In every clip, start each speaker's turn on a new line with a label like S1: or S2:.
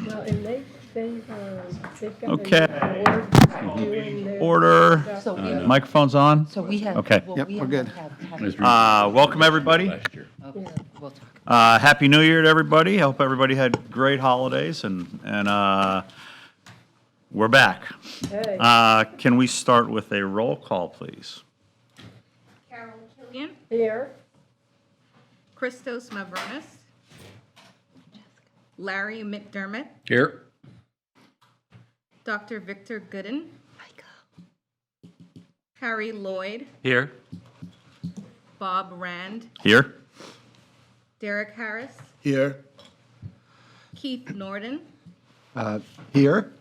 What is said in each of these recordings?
S1: Well, and they've got
S2: Okay.
S1: a board doing their
S2: Order.
S1: stuff.
S3: So we,
S2: Microphone's on?
S3: so we have.
S2: Okay.
S3: well,
S4: Yep,
S3: we
S4: we're
S3: have-
S4: good.
S2: Welcome, everybody.
S3: Okay, we'll talk.
S2: Happy New Year to everybody. I hope everybody had great holidays, and we're back.
S1: Hey,
S2: Can we start with a roll call, please?
S5: Carol Killian,
S1: here,
S5: Christos Mavronis, Larry McDermott,
S6: Here.
S5: Dr. Victor Gooden, Harry Lloyd,
S2: Here.
S5: Bob Rand,
S2: Here.
S5: Derek Harris,
S4: Here.
S5: Keith Norden,
S4: Here.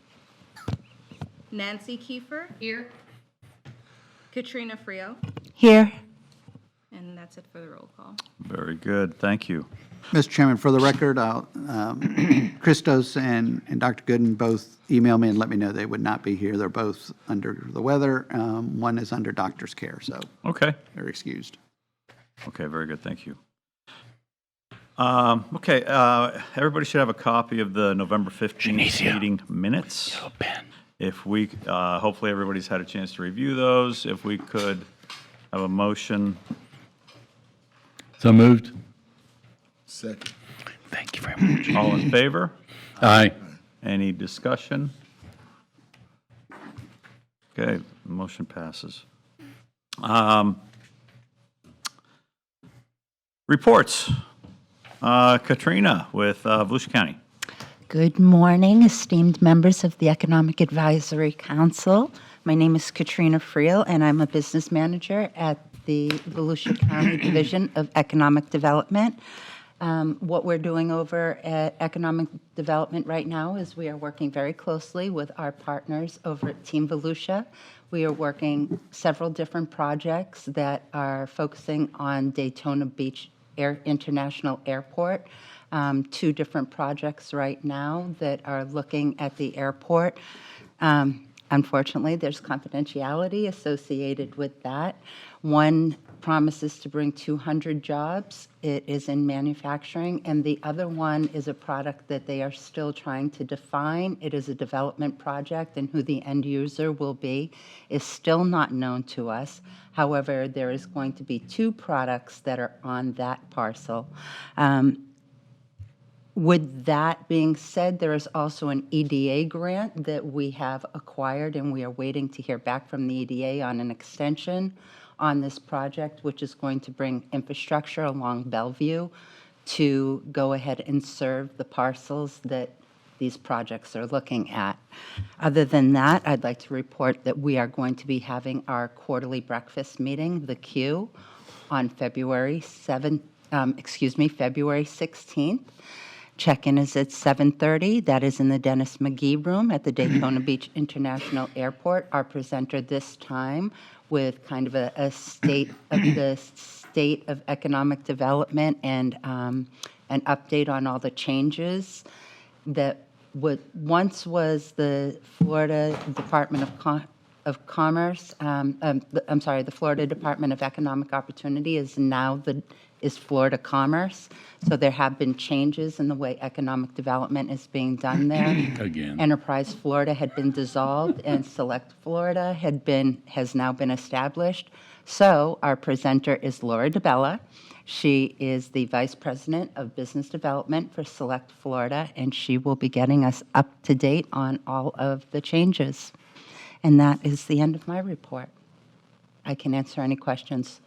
S5: Nancy Kiefer. Here. Katrina Frio,
S3: Here.
S5: and that's it for the roll call.
S2: Very good. Thank you.
S4: Mr. Chairman, for the record, Christos and Dr. Gooden both emailed me and let me know they would not be here. They're both under the weather. One is under doctor's care, so
S2: Okay.
S4: they're excused.
S2: Okay, very good. Thank you. Okay, everybody should have a copy of the November 15th meeting minutes. If we, hopefully everybody's had a chance to review those. If we could have a motion.
S6: So moved.
S4: Second.
S6: Thank you very much.
S2: All in favor?
S6: Aye.
S2: Any discussion? Okay, motion passes. Reports. Katrina with Volusia County.
S3: Good morning, esteemed members of the Economic Advisory Council. My name is Katrina Friel, and I'm a business manager at the Volusia County Division of Economic Development. What we're doing over at Economic Development right now is we are working very closely with our partners over at Team Volusia. We are working several different projects that are focusing on Daytona Beach International Airport. 2 different projects right now that are looking at the airport. Unfortunately, there's confidentiality associated with that. One promises to bring 200 jobs. It is in manufacturing, and the other one is a product that they are still trying to define. It is a development project, and who the end user will be is still not known to us. However, there is going to be 2 products that are on that parcel. With that being said, there is also an EDA grant that we have acquired, and we are waiting to hear back from the EDA on an extension on this project, which is going to bring infrastructure along Bellevue to go ahead and serve the parcels that these projects are looking at. Other than that, I'd like to report that we are going to be having our quarterly breakfast meeting, the Q, on February 16th. Check-in is at 7:30. That is in the Dennis McGee Room at the Daytona Beach International Airport. Our presenter this time with kind of a state of economic development and an update on all the changes that once was the Florida Department of Commerce. I'm sorry, the Florida Department of Economic Opportunity is now is Florida Commerce. So there have been changes in the way economic development is being done there.
S6: Again.
S3: Enterprise Florida had been dissolved, and Select Florida has now been established. So our presenter is Laura DeBella. She is the Vice President of Business Development for Select Florida, and she will be getting us up to date on all of the changes. And that is the end of my report. I can answer any questions.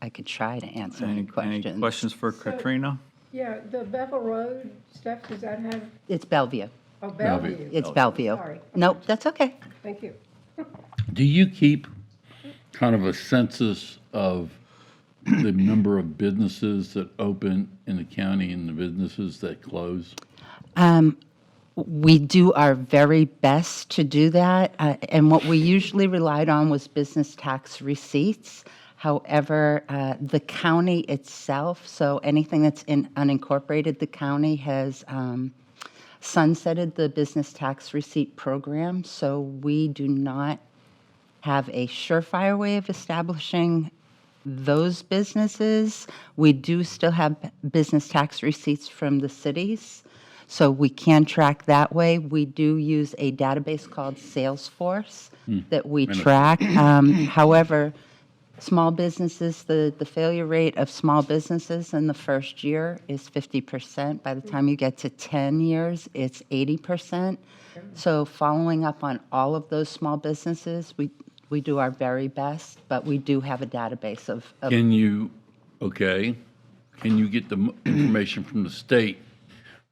S3: I could try to answer any
S2: Any
S3: questions.
S2: questions for Katrina?
S1: yeah, the Bevel Road stuff, does that have,
S3: It's Bellevue.
S1: oh, Bellevue?
S3: It's Bellevue.
S1: Sorry.
S3: Nope, that's okay.
S1: Thank you.
S6: Do you keep kind of a census of the number of businesses that open in the county and the businesses that close?
S3: We do our very best to do that, and what we usually relied on was business tax receipts. However, the county itself, so anything that's in unincorporated, the county has sunsetted the business tax receipt program, so we do not have a surefire way of establishing those businesses. We do still have business tax receipts from the cities. So we can track that way. We do use a database called Salesforce that we track. However, small businesses, the failure rate of small businesses in the first year is 50%. By the time you get to 10 years, it's 80%. So following up on all of those small businesses, we do our very best, but we do have a database of
S6: Can you get the information from the state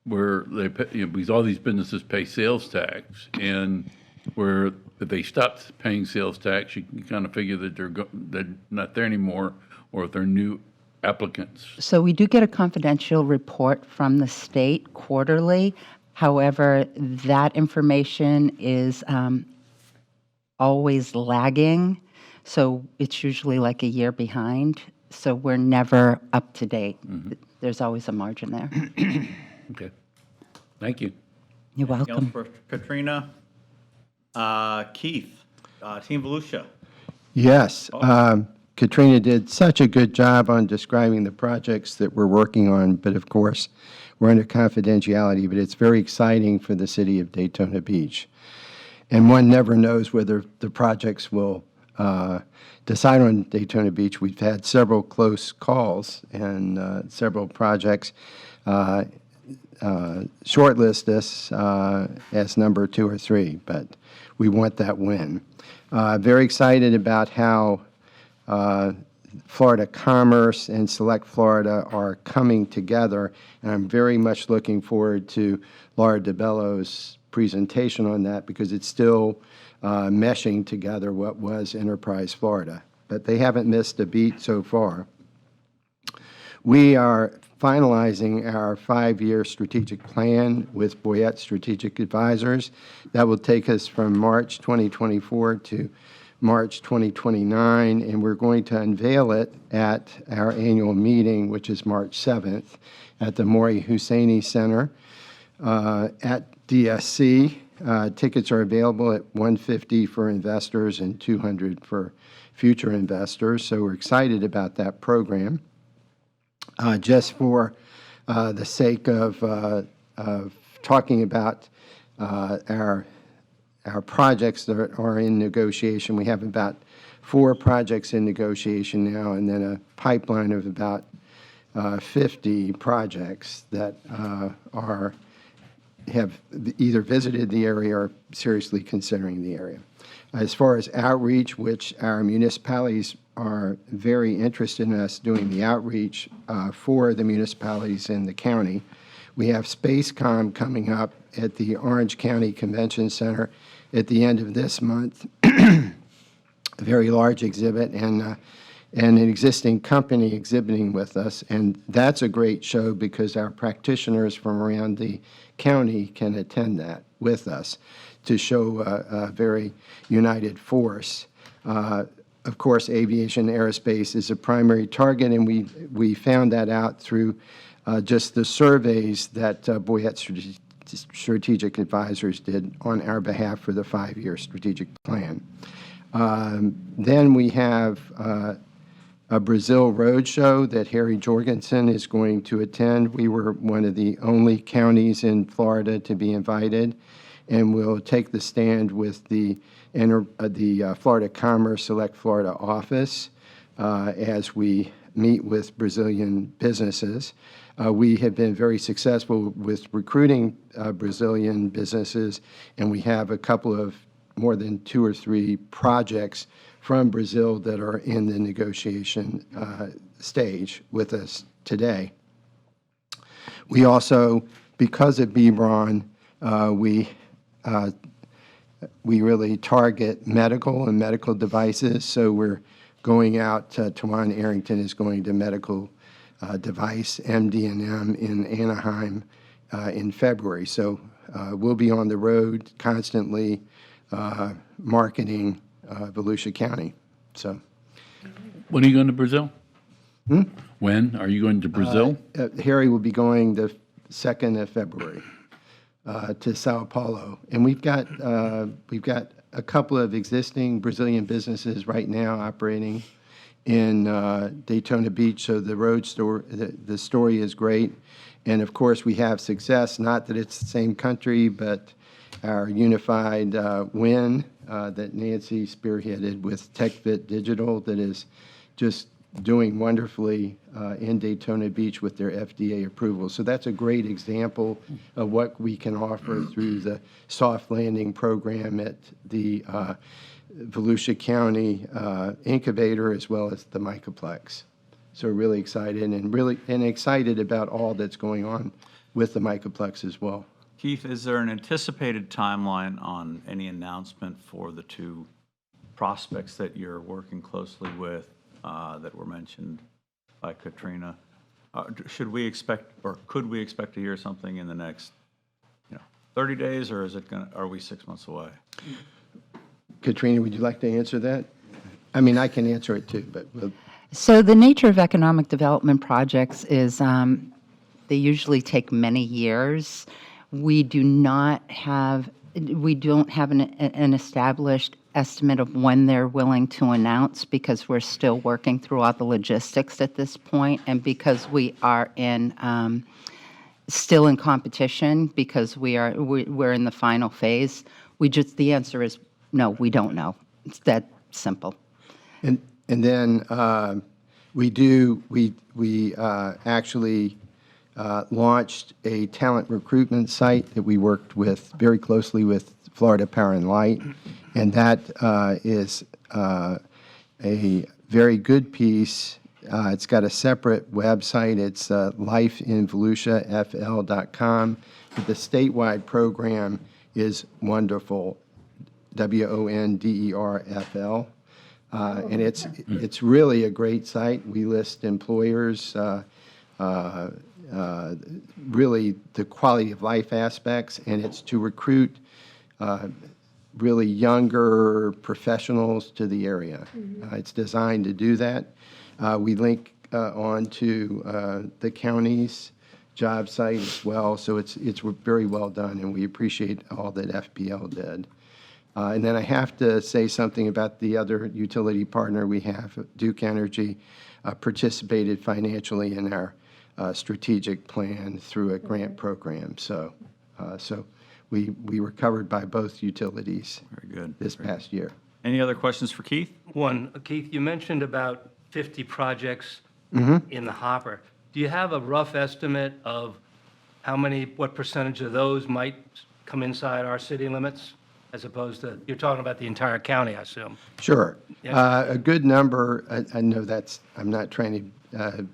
S6: where they pay, because all these businesses pay sales tax, and where if they stop paying sales tax, you can kind of figure that they're not there anymore, or if they're new applicants.
S3: So we do get a confidential report from the state quarterly. However, that information is always lagging, so it's usually like a year behind. So we're never up to date. There's always a margin there.
S6: Okay. Thank you.
S3: You're
S2: Anything else
S3: welcome.
S2: for Katrina? Keith, Team Volusia.
S7: Yes, Katrina did such a good job on describing the projects that we're working on, but of course, we're under confidentiality, but it's very exciting for the city of Daytona Beach. And one never knows whether the projects will decide on Daytona Beach. We've had several close calls and several projects shortlist us as number 2 or 3, but we want that win. Very excited about how Florida Commerce and Select Florida are coming together, and I'm very much looking forward to Laura DeBello's presentation on that because it's still meshing together what was Enterprise Florida. But they haven't missed a beat so far. We are finalizing our 5-year strategic plan with Boyette Strategic Advisors. That will take us from March 2024 to March 2029, and we're going to unveil it at our annual meeting, which is March 7th, at the Maury Husseini Center at DSC. Tickets are available at $150 for investors and $200 for future investors, so we're excited about that program. Just for the sake of talking about our projects that are in negotiation, we have about 4 projects in negotiation now, and then a pipeline of about 50 projects that have either visited the area or seriously considering the area. As far as outreach, which our municipalities are very interested in us doing the outreach for the municipalities in the county. We have SpaceCom coming up at the Orange County Convention Center at the end of this month. A very large exhibit and an existing company exhibiting with us. And that's a great show because our practitioners from around the county can attend that with us to show a very united force. Of course, aviation aerospace is a primary target, and we found that out through just the surveys that Boyette Strategic Advisors did on our behalf for the 5-year strategic plan. Then we have a Brazil roadshow that Harry Jorgensen is going to attend. We were one of the only counties in Florida to be invited, and we'll take the stand with the Florida Commerce Select Florida office as we meet with Brazilian businesses. We have been very successful with recruiting Brazilian businesses, and we have a couple of more than 2 or 3 projects from Brazil that are in the negotiation stage with us today. We also, because of BBRON, we really target medical and medical devices, so we're going out, Tawan Arrington is going to medical device, MD&M in Anaheim in February. So we'll be on the road constantly marketing Volusia County. So,
S6: When are you going to Brazil? When are you going to Brazil?
S7: Harry will be going the 2nd of February to Sao Paulo, and we've got a couple of existing Brazilian businesses right now operating in Daytona Beach. So the road store, the story is great, And of course, we have success, not that it's the same country, but our unified win that Nancy spearheaded with TechFit Digital that is just doing wonderfully in Daytona Beach with their FDA approval. So that's a great example of what we can offer through the soft landing program at the Volusia County Incubator as well as the Microplex. So really excited and excited about all that's going on with the Microplex as well.
S2: Keith, is there an anticipated timeline on any announcement for the two prospects that you're working closely with that were mentioned by Katrina? Should we expect, or could we expect to hear something in the next, 30 days, or are we 6 months away?
S7: Katrina, would you like to answer that? I mean, I can answer it too, but
S3: So the nature of economic development projects is they usually take many years. We don't have an established estimate of when they're willing to announce because we're still working through all the logistics at this point, and because we are still in competition because we're in the final phase. The answer is no, we don't know. It's that simple.
S7: And then we actually launched a talent recruitment site that we worked with very closely with Florida Power and Light, and that is a very good piece. It's got a separate website. It's lifeinvolusiafl.com. But the statewide program is wonderful, WONDERFL. And it's really a great site. We list employers, really the quality of life aspects, and it's to recruit really younger professionals to the area. It's designed to do that. We link onto the county's job site as well, so it's very well done, and we appreciate all that FPL did. And then I have to say something about the other utility partner we have, Duke Energy, participated financially in our strategic plan through a grant program. So we were covered by both utilities
S2: Very good.
S7: this past year.
S2: Any other questions for Keith?
S8: One, Keith, you mentioned about 50 projects in the hopper. Do you have a rough estimate of what percentage of those might come inside our city limits? As opposed to, you're talking about the entire county, I assume.
S7: Sure.
S8: Yeah.
S7: A good number, I know I'm not trying to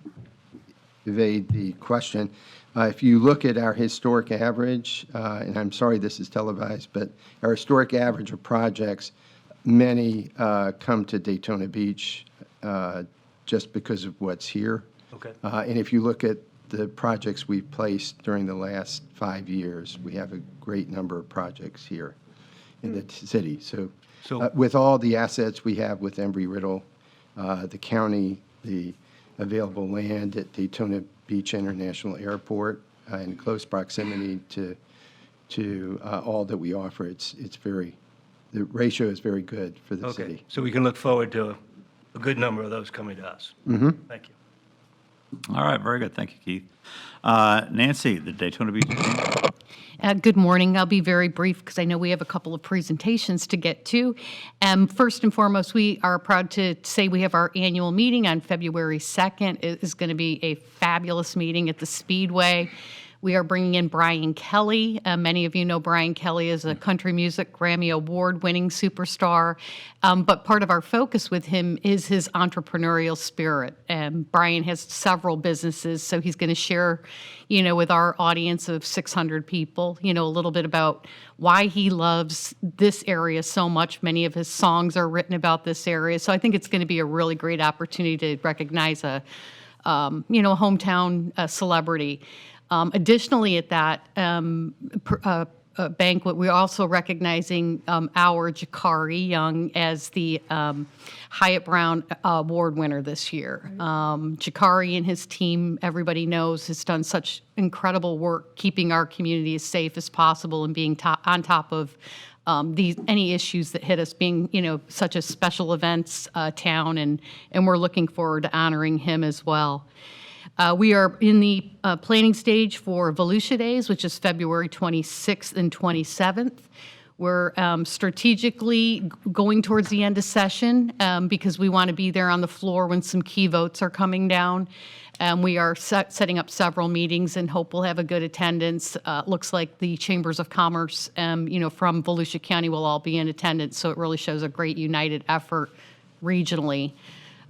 S7: evade the question. If you look at our historic average, and I'm sorry this is televised, but our historic average of projects, many come to Daytona Beach just because of what's here.
S8: Okay.
S7: And if you look at the projects we've placed during the last 5 years, we have a great number of projects here in the city. So with all the assets we have with Embry-Riddle, the county, the available land at Daytona Beach International Airport, in close proximity to all that we offer, the ratio is very good for the
S8: Okay,
S7: city.
S8: so we can look forward to a good number of those coming to us. Thank you.
S2: All right, very good. Thank you, Keith. Nancy, the Daytona Beach team?
S9: Good morning. I'll be very brief because I know we have a couple of presentations to get to. First and foremost, we are proud to say we have our annual meeting on February 2nd. It is going to be a fabulous meeting at the Speedway. We are bringing in Brian Kelly. Many of you know Brian Kelly is a country music Grammy Award-winning superstar, but part of our focus with him is his entrepreneurial spirit. Brian has several businesses, so he's going to share, with our audience of 600 people, a little bit about why he loves this area so much. Many of his songs are written about this area, so I think it's going to be a really great opportunity to recognize a hometown celebrity. Additionally, at that banquet, we're also recognizing our Jakari Young as the Hyatt Brown Award winner this year. Jakari and his team, everybody knows, has done such incredible work keeping our community as safe as possible and being on top of any issues that hit us, being such a special events town, and we're looking forward to honoring him as well. We are in the planning stage for Volusia Days, which is February 26th and 27th. We're strategically going towards the end of session because we want to be there on the floor when some key votes are coming down. We are setting up several meetings and hope we'll have a good attendance. Looks like the Chambers of Commerce, from Volusia County will all be in attendance, so it really shows a great united effort regionally.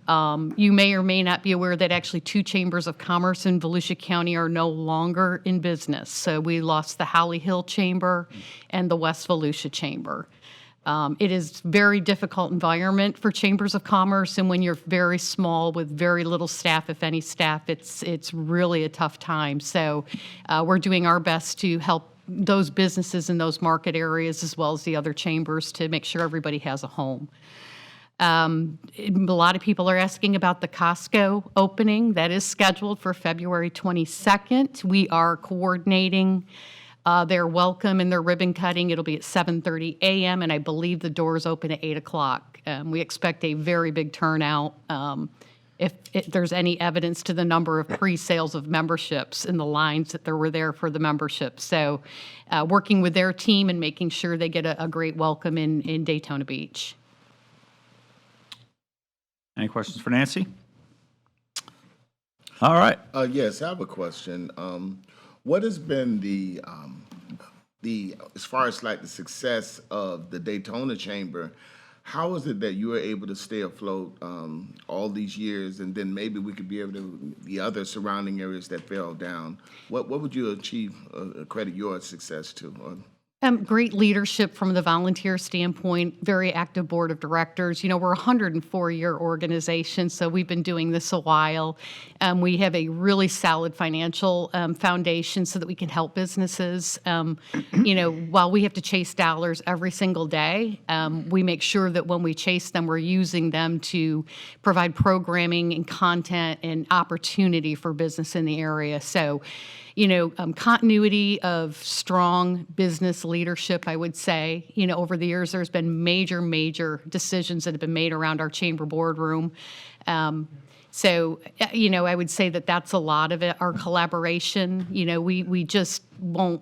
S9: You may or may not be aware that actually 2 chambers of commerce in Volusia County are no longer in business. So we lost the Holly Hill Chamber and the West Volusia Chamber. It is very difficult environment for chambers of commerce, and when you're very small with very little staff, if any staff, it's really a tough time. So we're doing our best to help those businesses in those market areas as well as the other chambers to make sure everybody has a home. A lot of people are asking about the Costco opening. That is scheduled for February 22nd. We are coordinating their welcome and their ribbon cutting. It'll be at 7:30 a.m., and I believe the doors open at 8 o'clock. We expect a very big turnout. If there's any evidence to the number of pre-sales of memberships in the lines that there were there for the membership. So working with their team and making sure they get a great welcome in Daytona Beach.
S2: Any questions for Nancy? All right.
S10: Yes, I have a question. What has been the as far as like the success of the Daytona Chamber? How is it that you were able to stay afloat all these years, and then maybe we could be able to the other surrounding areas that fell down? What would you credit your success to?
S9: Great leadership from the volunteer standpoint, very active board of directors. We're a 104-year organization, so we've been doing this a while. We have a really solid financial foundation so that we can help businesses. While we have to chase dollars every single day, we make sure that when we chase them, we're using them to provide programming and content and opportunity for business in the area. So, continuity of strong business leadership, I would say. Over the years, there's been major decisions that have been made around our chamber boardroom. So, I would say that that's a lot of it. Our collaboration, we just won't,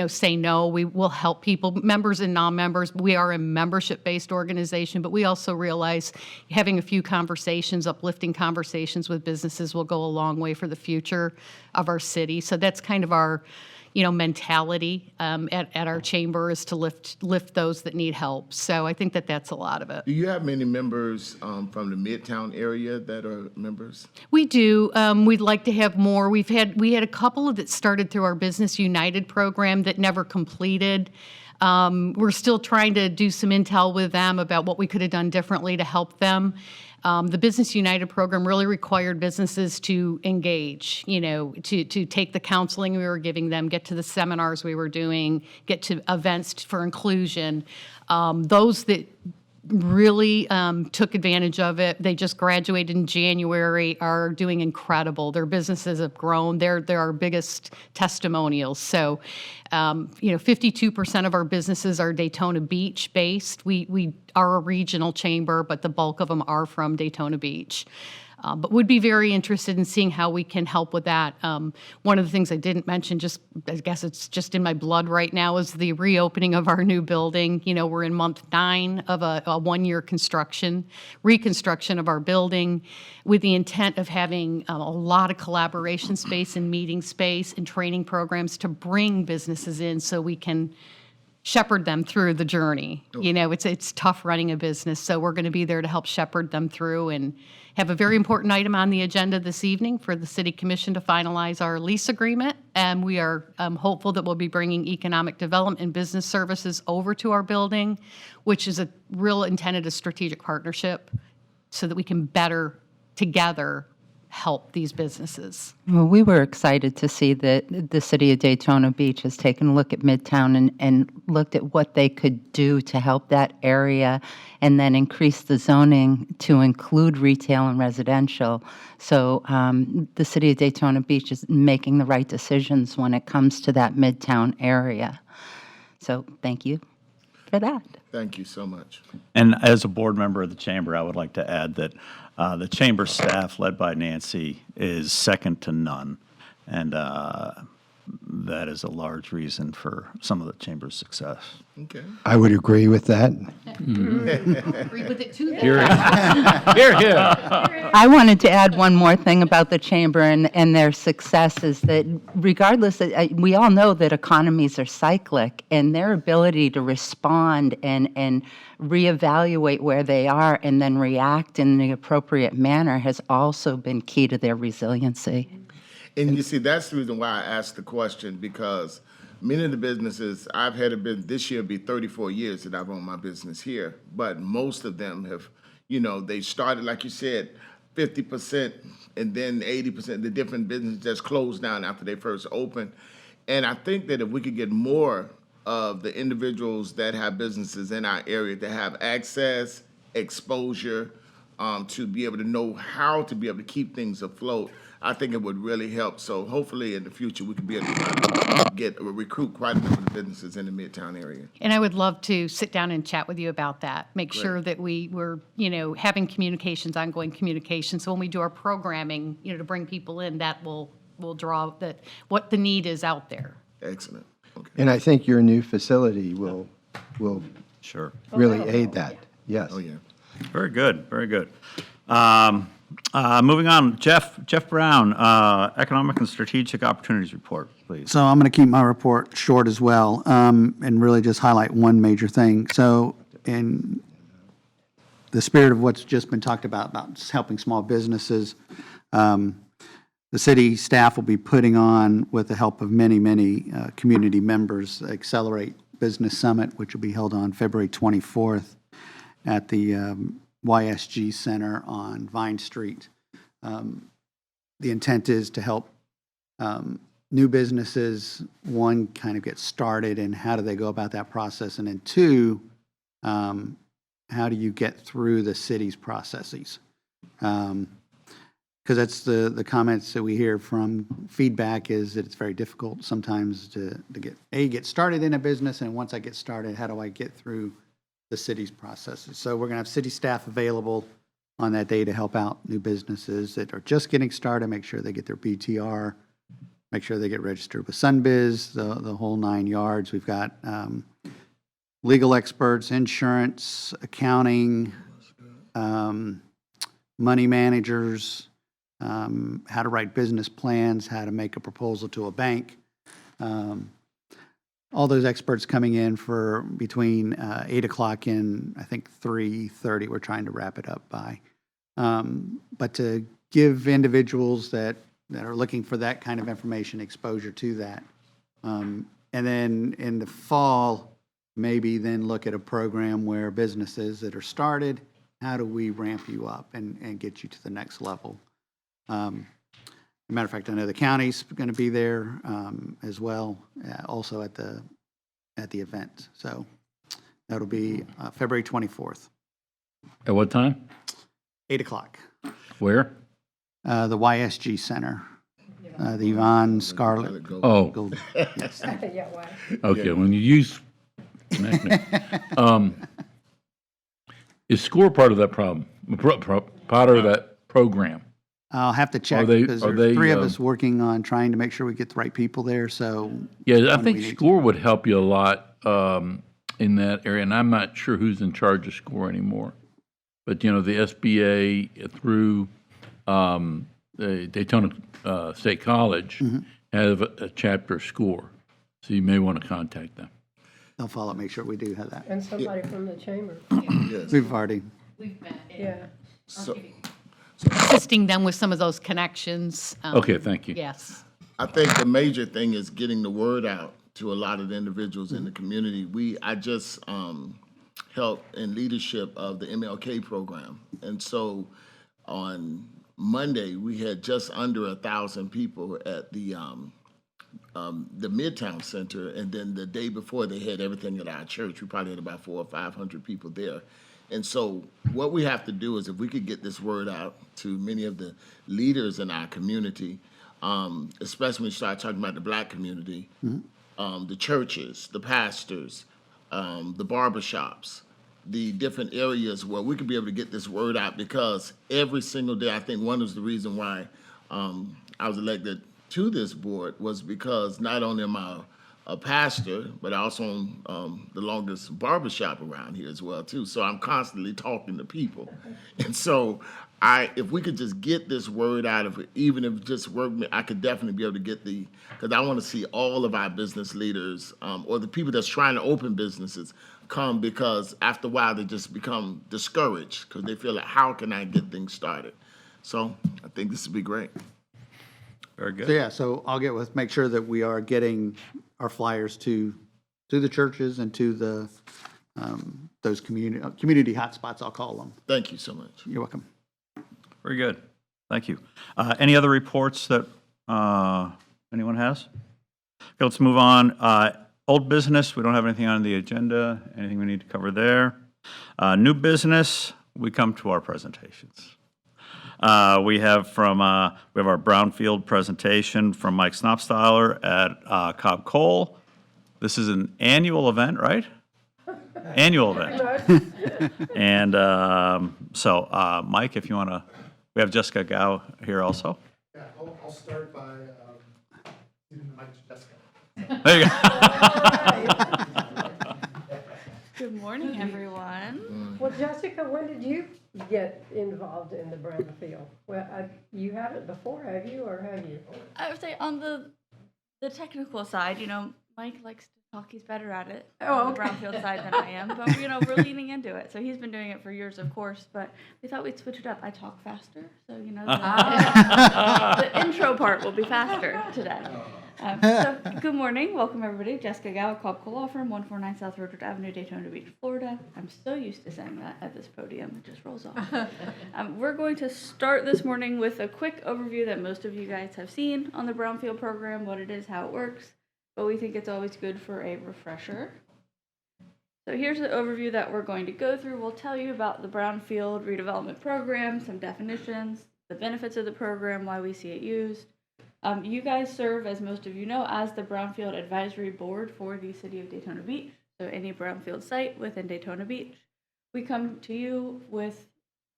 S9: say no. We will help people, members and non-members. We are a membership-based organization, but we also realize having a few conversations, uplifting conversations with businesses will go a long way for the future of our city. So that's kind of our, mentality at our chamber is to lift those that need help. So I think that that's a lot of it.
S10: Do you have many members from the Midtown area that are members?
S9: We do. We'd like to have more. We had a couple that started through our Business United program that never completed. We're still trying to do some intel with them about what we could have done differently to help them. The Business United program really required businesses to engage, to take the counseling we were giving them, get to the seminars we were doing, get to events for inclusion. Those that really took advantage of it, they just graduated in January, are doing incredible. Their businesses have grown. They're our biggest testimonials. So, 52% of our businesses are Daytona Beach based. We are a regional chamber, but the bulk of them are from Daytona Beach. But would be very interested in seeing how we can help with that. One of the things I didn't mention, I guess it's just in my blood right now, is the reopening of our new building. We're in month 9 of a one-year reconstruction of our building with the intent of having a lot of collaboration space and meeting space and training programs to bring businesses in so we can shepherd them through the journey. It's tough running a business, so we're going to be there to help shepherd them through and have a very important item on the agenda this evening for the City Commission to finalize our lease agreement. And we are hopeful that we'll be bringing economic development and business services over to our building, which is a real intended a strategic partnership so that we can better together help these businesses.
S3: Well, we were excited to see that the city of Daytona Beach has taken a look at Midtown and looked at what they could do to help that area and then increase the zoning to include retail and residential. So the city of Daytona Beach is making the right decisions when it comes to that Midtown area. So thank you. for that.
S10: Thank you so much.
S2: And as a board member of the chamber, I would like to add that the chamber staff, led by Nancy, is second to none. And that is a large reason for some of the chamber's success.
S10: Okay.
S7: I would agree with that.
S9: Agree with it too.
S6: Here, here.
S3: I wanted to add one more thing about the chamber and their success is that regardless, we all know that economies are cyclic, and their ability to respond and reevaluate where they are and then react in the appropriate manner has also been key to their resiliency.
S10: And you see, that's the reason why I asked the question, because many of the businesses, I've had a business, this year be 34 years that I've owned my business here, but most of them have, they started, like you said, 50% and then 80%, the different businesses just closed down after they first opened. And I think that if we could get more of the individuals that have businesses in our area to have access, exposure, to be able to know how to be able to keep things afloat, I think it would really help. So hopefully in the future, we could be able to recruit quite a number of businesses in the Midtown area.
S9: And I would love to sit down and chat with you about that. Make sure that we were, having communications, ongoing communications. So when we do our programming, to bring people in, that will draw what the need is out there.
S10: Excellent. Okay.
S7: And I think your new facility will
S2: Sure.
S7: really aid that. Yes.
S10: Oh, yeah.
S2: Very good, very good. Moving on, Jeff Brown, Economic and Strategic Opportunities Report, please.
S4: So I'm going to keep my report short as well, and really just highlight one major thing. So in the spirit of what's just been talked about helping small businesses, the city staff will be putting on, with the help of many community members, Accelerate Business Summit, which will be held on February 24th at the YSG Center on Vine Street. The intent is to help new businesses, one, kind of get started and how do they go about that process, and then two, how do you get through the city's processes? Because that's the comments that we hear from feedback is that it's very difficult sometimes to get started in a business, and once I get started, how do I get through the city's processes? So we're going to have city staff available on that day to help out new businesses that are just getting started, make sure they get their BTR, make sure they get registered with SunBiz, the whole 9 yards. We've got legal experts, insurance, accounting, money managers, how to write business plans, how to make a proposal to a bank. All those experts coming in for between 8 o'clock and I think 3:30. We're trying to wrap it up by. But to give individuals that are looking for that kind of information exposure to that. And then in the fall, maybe then look at a program where businesses that are started, how do we ramp you up and get you to the next level? As a matter of fact, I know the county's going to be there as well, also at the event. So that'll be February 24th,
S6: At what time?
S4: 8 o'clock.
S6: Where?
S4: The YSG Center, the Yvonne Scarlett.
S6: Oh,
S4: Gold. Yes.
S1: Yeah, why?
S6: okay, when you use, is SCORE part of that problem, part of that program?
S4: I'll have to check
S6: they-
S4: because
S6: are
S4: there's
S6: they,
S4: three of us working on trying to make sure we get the right people there. So
S6: Yeah, I
S4: we
S6: think
S4: need to-
S6: SCORE would help you a lot in that area, and I'm not sure who's in charge of SCORE anymore. But, the SBA through the Daytona State College have a chapter of SCORE, so you may want to contact them.
S4: they'll follow up, make sure we do have that.
S1: And somebody from the chamber,
S10: Yes.
S4: We've already.
S9: We've met.
S1: yeah.
S10: So
S9: Assisting them with some of those connections.
S6: Okay, thank you.
S9: Yes.
S10: I think the major thing is getting the word out to a lot of the individuals in the community. I just helped in leadership of the MLK program. And so on Monday, we had just under 1,000 people at the Midtown Center. And then the day before, they had everything at our church. We probably had about 400 or 500 people there. And so what we have to do is if we could get this word out to many of the leaders in our community, especially when you start talking about the Black community, the churches, the pastors, the barber shops, the different areas where we could be able to get this word out, because every single day, I think one of the reasons why I was elected to this board was because not only am I a pastor, but I also own the longest barber shop around here as well too. So I'm constantly talking to people, and so if we could just get this word out of it, even if just work, I could definitely be able to get because I want to see all of our business leaders or the people that's trying to open businesses come, because after a while they just become discouraged because they feel like, how can I get things started? So I think this would be great.
S2: Very
S4: So
S2: good.
S4: yeah, so I'll get with, make sure that we are getting our flyers to the churches and to the, those community hotspots, I'll call them.
S10: Thank you so much.
S4: You're welcome.
S2: Very good. Thank you. Any other reports that anyone has? Okay, let's move on. Old business, we don't have anything on the agenda. Anything we need to cover there? New business, we come to our presentations. We have our Brownfield presentation from Mike Snopstyler at Cobb Coal. This is an annual event, right? Annual event. And so, Mike, if you want to, we have Jessica Gao here also.
S11: Yeah, I'll start by giving the mic to Jessica.
S2: There you go.
S5: Good morning, everyone.
S1: Well, Jessica, when did you get involved in the Brownfield? Well, you haven't before, have you, or have you?
S5: I would say on the technical side, Mike likes to talk. He's better at it on the Brownfield side than I am, but we're leaning into it. So he's been doing it for years, of course, but we thought we'd switch it up. I talk faster, so the intro part will be faster today. So good morning, welcome everybody. Jessica Gao, Cobb Coal Law Firm, 149 South Roderick Avenue, Daytona Beach, Florida. I'm so used to saying that at this podium, it just rolls off. We're going to start this morning with a quick overview that most of you guys have seen on the Brownfield program, what it is, how it works, but we think it's always good for a refresher. So here's the overview that we're going to go through. We'll tell you about the Brownfield redevelopment program, some definitions, the benefits of the program, why we see it used. You guys serve, as most of you know, as the Brownfield Advisory Board for the City of Daytona Beach, so any Brownfield site within Daytona Beach. We come to you with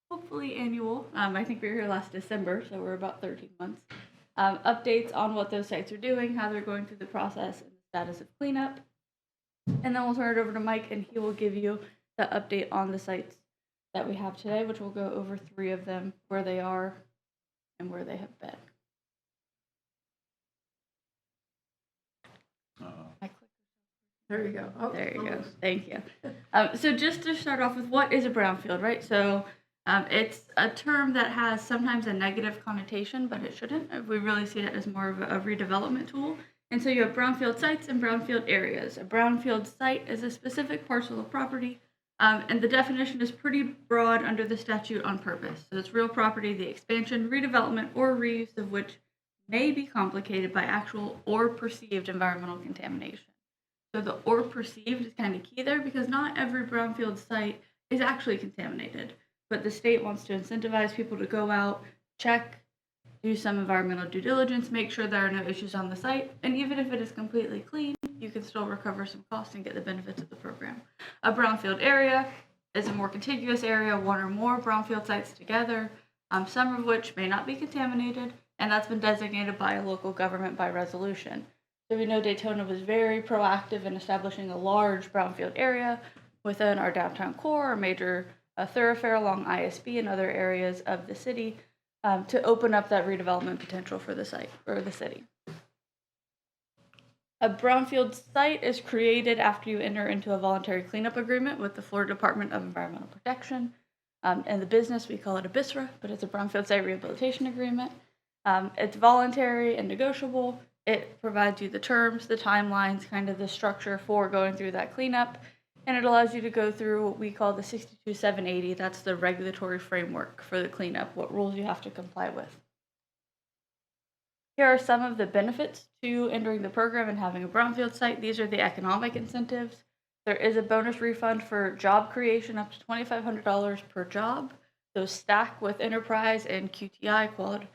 S5: hopefully annual, I think we were here last December, so we're about 13 months, updates on what those sites are doing, how they're going through the process, and the status of cleanup. And then we'll turn it over to Mike, and he will give you the update on the sites that we have today, which we'll go over 3 of them, where they are and where they have been.
S1: There you go. Oh,
S5: There you go. Thank you. So just to start off with, what is a brownfield, right? So it's a term that has sometimes a negative connotation, but it shouldn't. We really see it as more of a redevelopment tool. And so you have brownfield sites and brownfield areas. A brownfield site is a specific parcel of property, and the definition is pretty broad under the statute on purpose. So it's real property, the expansion, redevelopment, or reuse of which may be complicated by actual or perceived environmental contamination. So the or perceived is kind of key there, because not every brownfield site is actually contaminated, but the state wants to incentivize people to go out, check, do some environmental due diligence, make sure there are no issues on the site, and even if it is completely clean, you can still recover some costs and get the benefits of the program. A brownfield area is a more contiguous area, one or more brownfield sites together, some of which may not be contaminated, and that's been designated by a local government by resolution. So we know Daytona was very proactive in establishing a large brownfield area within our downtown core, a major thoroughfare along ISB and other areas of the city, to open up that redevelopment potential for the site or the city. A brownfield site is created after you enter into a voluntary cleanup agreement with the Florida Department of Environmental Protection. In the business, we call it a BSRA, but it's a brownfield site rehabilitation agreement. It's voluntary and negotiable. It provides you the terms, the timelines, kind of the structure for going through that cleanup, and it allows you to go through what we call the 62780. That's the regulatory framework for the cleanup, what rules you have to comply with. Here are some of the benefits to entering the program and having a brownfield site. These are the economic incentives. There is a bonus refund for job creation up to $2,500 per job. Those stack with enterprise and QTI, qualified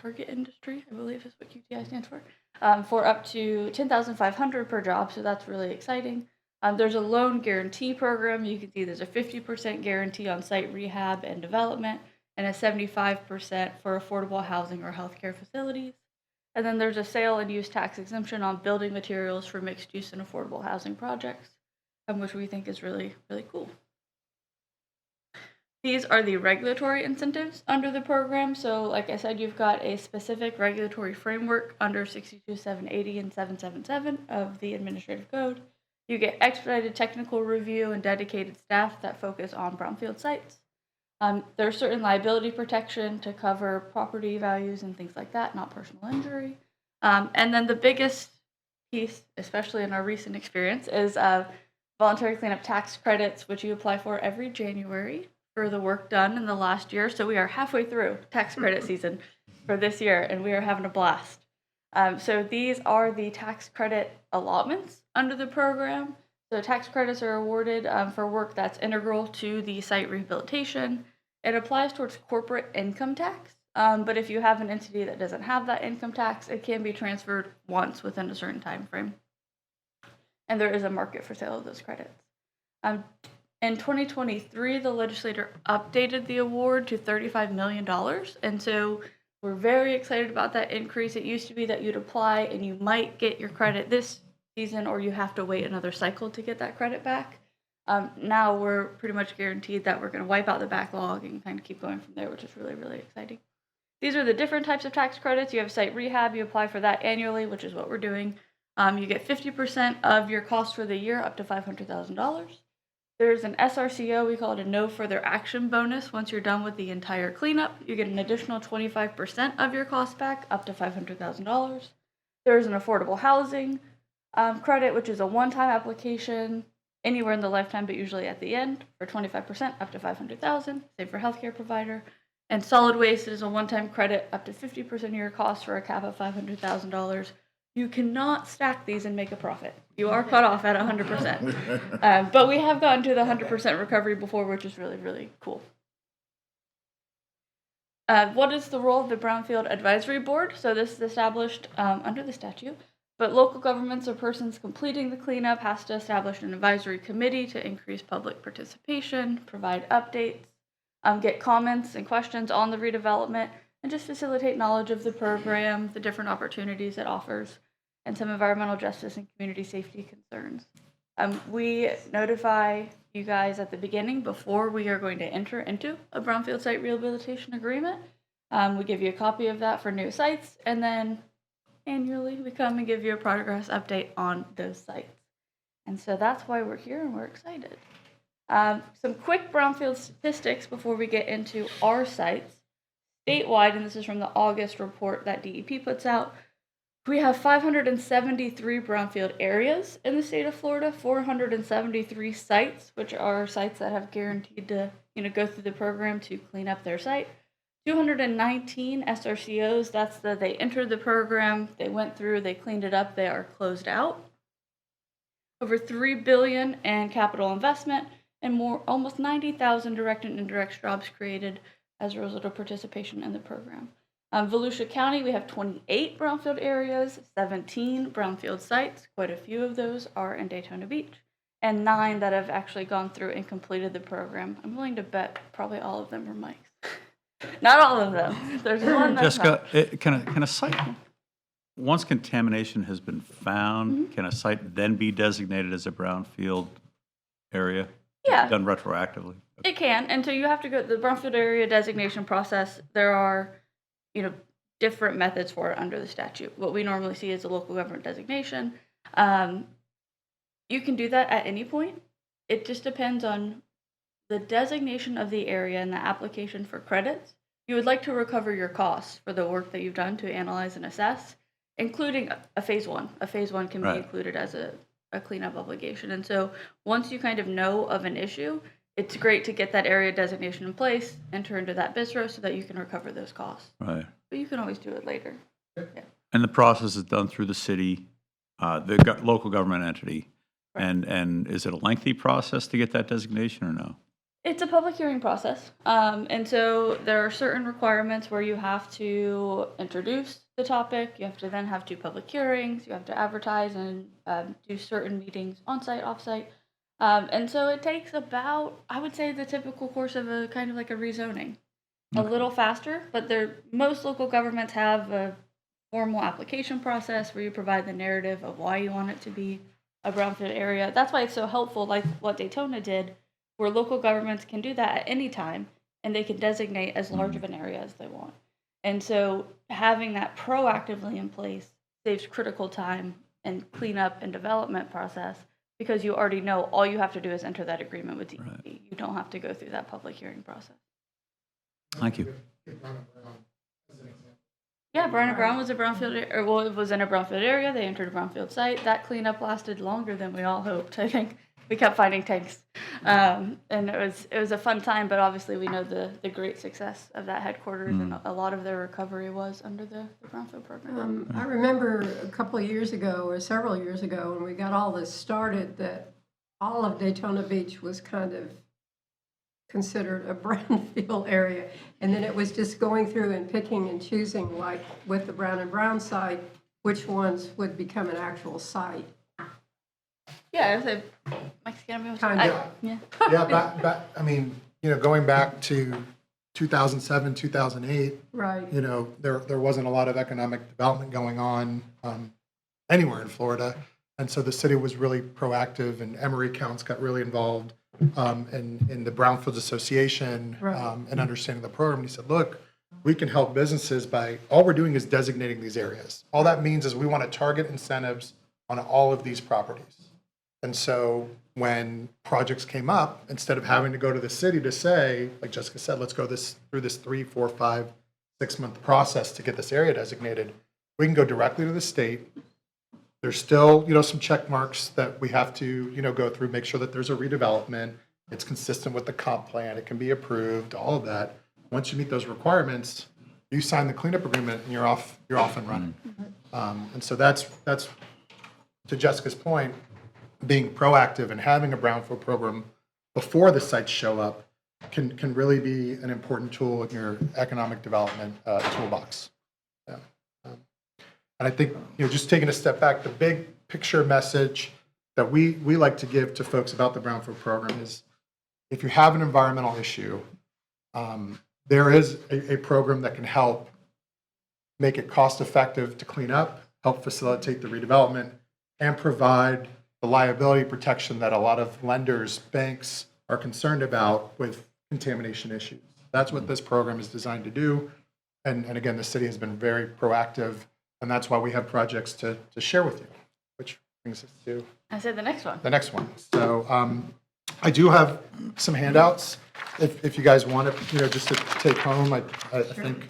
S5: target industry, I believe is what QTI stands for up to $10,500 per job. So that's really exciting. There's a loan guarantee program. You can see there's a 50% guarantee on site rehab and development and a 75% for affordable housing or healthcare facilities. And then there's a sale and use tax exemption on building materials for mixed use and affordable housing projects, which we think is really, really cool. These are the regulatory incentives under the program. So like I said, you've got a specific regulatory framework under 62780 and 777 of the Administrative Code. You get expedited technical review and dedicated staff that focus on brownfield sites. There's certain liability protection to cover property values and things like that, not personal injury. And then the biggest piece, especially in our recent experience, is voluntary cleanup tax credits, which you apply for every January for the work done in the last year. So we are halfway through tax credit season for this year, and we are having a blast. So these are the tax credit allotments under the program. So tax credits are awarded for work that's integral to the site rehabilitation. It applies towards corporate income tax, but if you have an entity that doesn't have that income tax, it can be transferred once within a certain time frame. And there is a market for sale of those credits. In 2023, the legislature updated the award to $35 million, and so we're very excited about that increase. It used to be that you'd apply and you might get your credit this season, or you have to wait another cycle to get that credit back. Now we're pretty much guaranteed that we're going to wipe out the backlog and kind of keep going from there, which is really, really exciting. These are the different types of tax credits. You have site rehab. You apply for that annually, which is what we're doing. You get 50% of your cost for the year, up to $500,000. There's an SRCO, we call it a no further action bonus. Once you're done with the entire cleanup, you get an additional 25% of your cost back, up to $500,000. There's an affordable housing credit, which is a one-time application anywhere in the lifetime, but usually at the end, for 25%, up to $500,000. Same for healthcare provider. And solid waste is a one-time credit, up to 50% of your cost for a cap of $500,000. You cannot stack these and make a profit. You are cut off at 100%. But we have gotten to the 100% recovery before, which is really, really cool. What is the role of the Brownfield Advisory Board? So this is established under the statute, but local governments or persons completing the cleanup has to establish an advisory committee to increase public participation, provide updates, get comments and questions on the redevelopment, and just facilitate knowledge of the program, the different opportunities it offers, and some environmental justice and community safety concerns. We notify you guys at the beginning before we are going to enter into a brownfield site rehabilitation agreement. We give you a copy of that for new sites, and then annually we come and give you a progress update on those sites. And so that's why we're here and we're excited. Some quick brownfield statistics before we get into our sites. Statewide, and this is from the August report that DEP puts out, we have 573 brownfield areas in the state of Florida, 473 sites, which are sites that have guaranteed to go through the program to clean up their site. 219 SRCOs, that's they entered the program, they went through, they cleaned it up, they are closed out. Over $3 billion in capital investment, and almost 90,000 direct and indirect jobs created as a result of participation in the program. Volusia County, we have 28 brownfield areas, 17 brownfield sites. Quite a few of those are in Daytona Beach, and 9 that have actually gone through and completed the program. I'm willing to bet probably all of them are Mike's. Not all of them. There's one that's
S2: Jessica, can a site, once contamination has been found, can a site then be designated as a brownfield area?
S5: Yeah.
S2: Done retroactively?
S5: It can, and so you have to go the brownfield area designation process. There are, different methods for it under the statute. What we normally see is a local government designation. You can do that at any point. It just depends on the designation of the area and the application for credits. You would like to recover your costs for the work that you've done to analyze and assess, including a phase one. A phase one can be included as a cleanup obligation. And so once you kind of know of an issue, it's great to get that area designation in place, enter into that BISRO so that you can recover those costs.
S2: Right.
S5: But you can always do it later. Yeah.
S2: And the process is done through the city, the local government entity.
S5: Right.
S2: And is it a lengthy process to get that designation or no?
S5: It's a public hearing process. And so there are certain requirements where you have to introduce the topic, you have to then have 2 public hearings, you have to advertise and do certain meetings on-site, off-site. And so it takes about, I would say, the typical course of a kind of like a rezoning. A little faster, but most local governments have a formal application process where you provide the narrative of why you want it to be a brownfield area. That's why it's so helpful, like what Daytona did, where local governments can do that at any time and they can designate as large of an area as they want. And so having that proactively in place saves critical time and cleanup and development process, because you already know all you have to do is enter that agreement with DEP.
S2: Right.
S5: You don't have to go through that public hearing process.
S2: Thank you.
S5: Yeah, Bryna Brown was a brownfield, or well, it was in a brownfield area. They entered a brownfield site. That cleanup lasted longer than we all hoped. I think we kept finding tanks, and it was a fun time. But obviously, we know the great success of that headquarters, and a lot of their recovery was under the brownfield program.
S1: I remember a couple of years ago, or several years ago, when we got all this started, that all of Daytona Beach was kind of considered a brownfield area. And then it was just going through and picking and choosing, like with the Brown and Brown site, which ones would become an actual site.
S5: Yeah, it was a Mexican.
S1: Kind of.
S5: Yeah.
S11: Yeah, I mean, going back to 2007, 2008,
S1: Right.
S11: there wasn't a lot of economic development going on anywhere in Florida. And so the city was really proactive, and Emory Counts got really involved in the Brownfields Association
S1: Right.
S11: and understanding the program. And he said, look, we can help businesses by, all we're doing is designating these areas. All that means is we want to target incentives on all of these properties. And so when projects came up, instead of having to go to the city to say, like Jessica said, let's go through this 3, 4, 5, 6-month process to get this area designated, we can go directly to the state. There's still, some check marks that we have to, go through, make sure that there's a redevelopment, it's consistent with the comp plan, it can be approved, all of that. Once you meet those requirements, you sign the cleanup agreement and you're off and running. And so that's to Jessica's point, being proactive and having a brownfield program before the sites show up can really be an important tool in your economic development toolbox. Yeah. And I think, just taking a step back, the big picture message that we like to give to folks about the brownfield program is, if you have an environmental issue, there is a program that can help make it cost effective to clean up, help facilitate the redevelopment, and provide the liability protection that a lot of lenders, banks are concerned about with contamination issues. That's what this program is designed to do. And again, the city has been very proactive, and that's why we have projects to share with you, which brings us to
S5: I said the next one.
S11: the next one. So I do have some handouts if you guys want it, just to take home. I think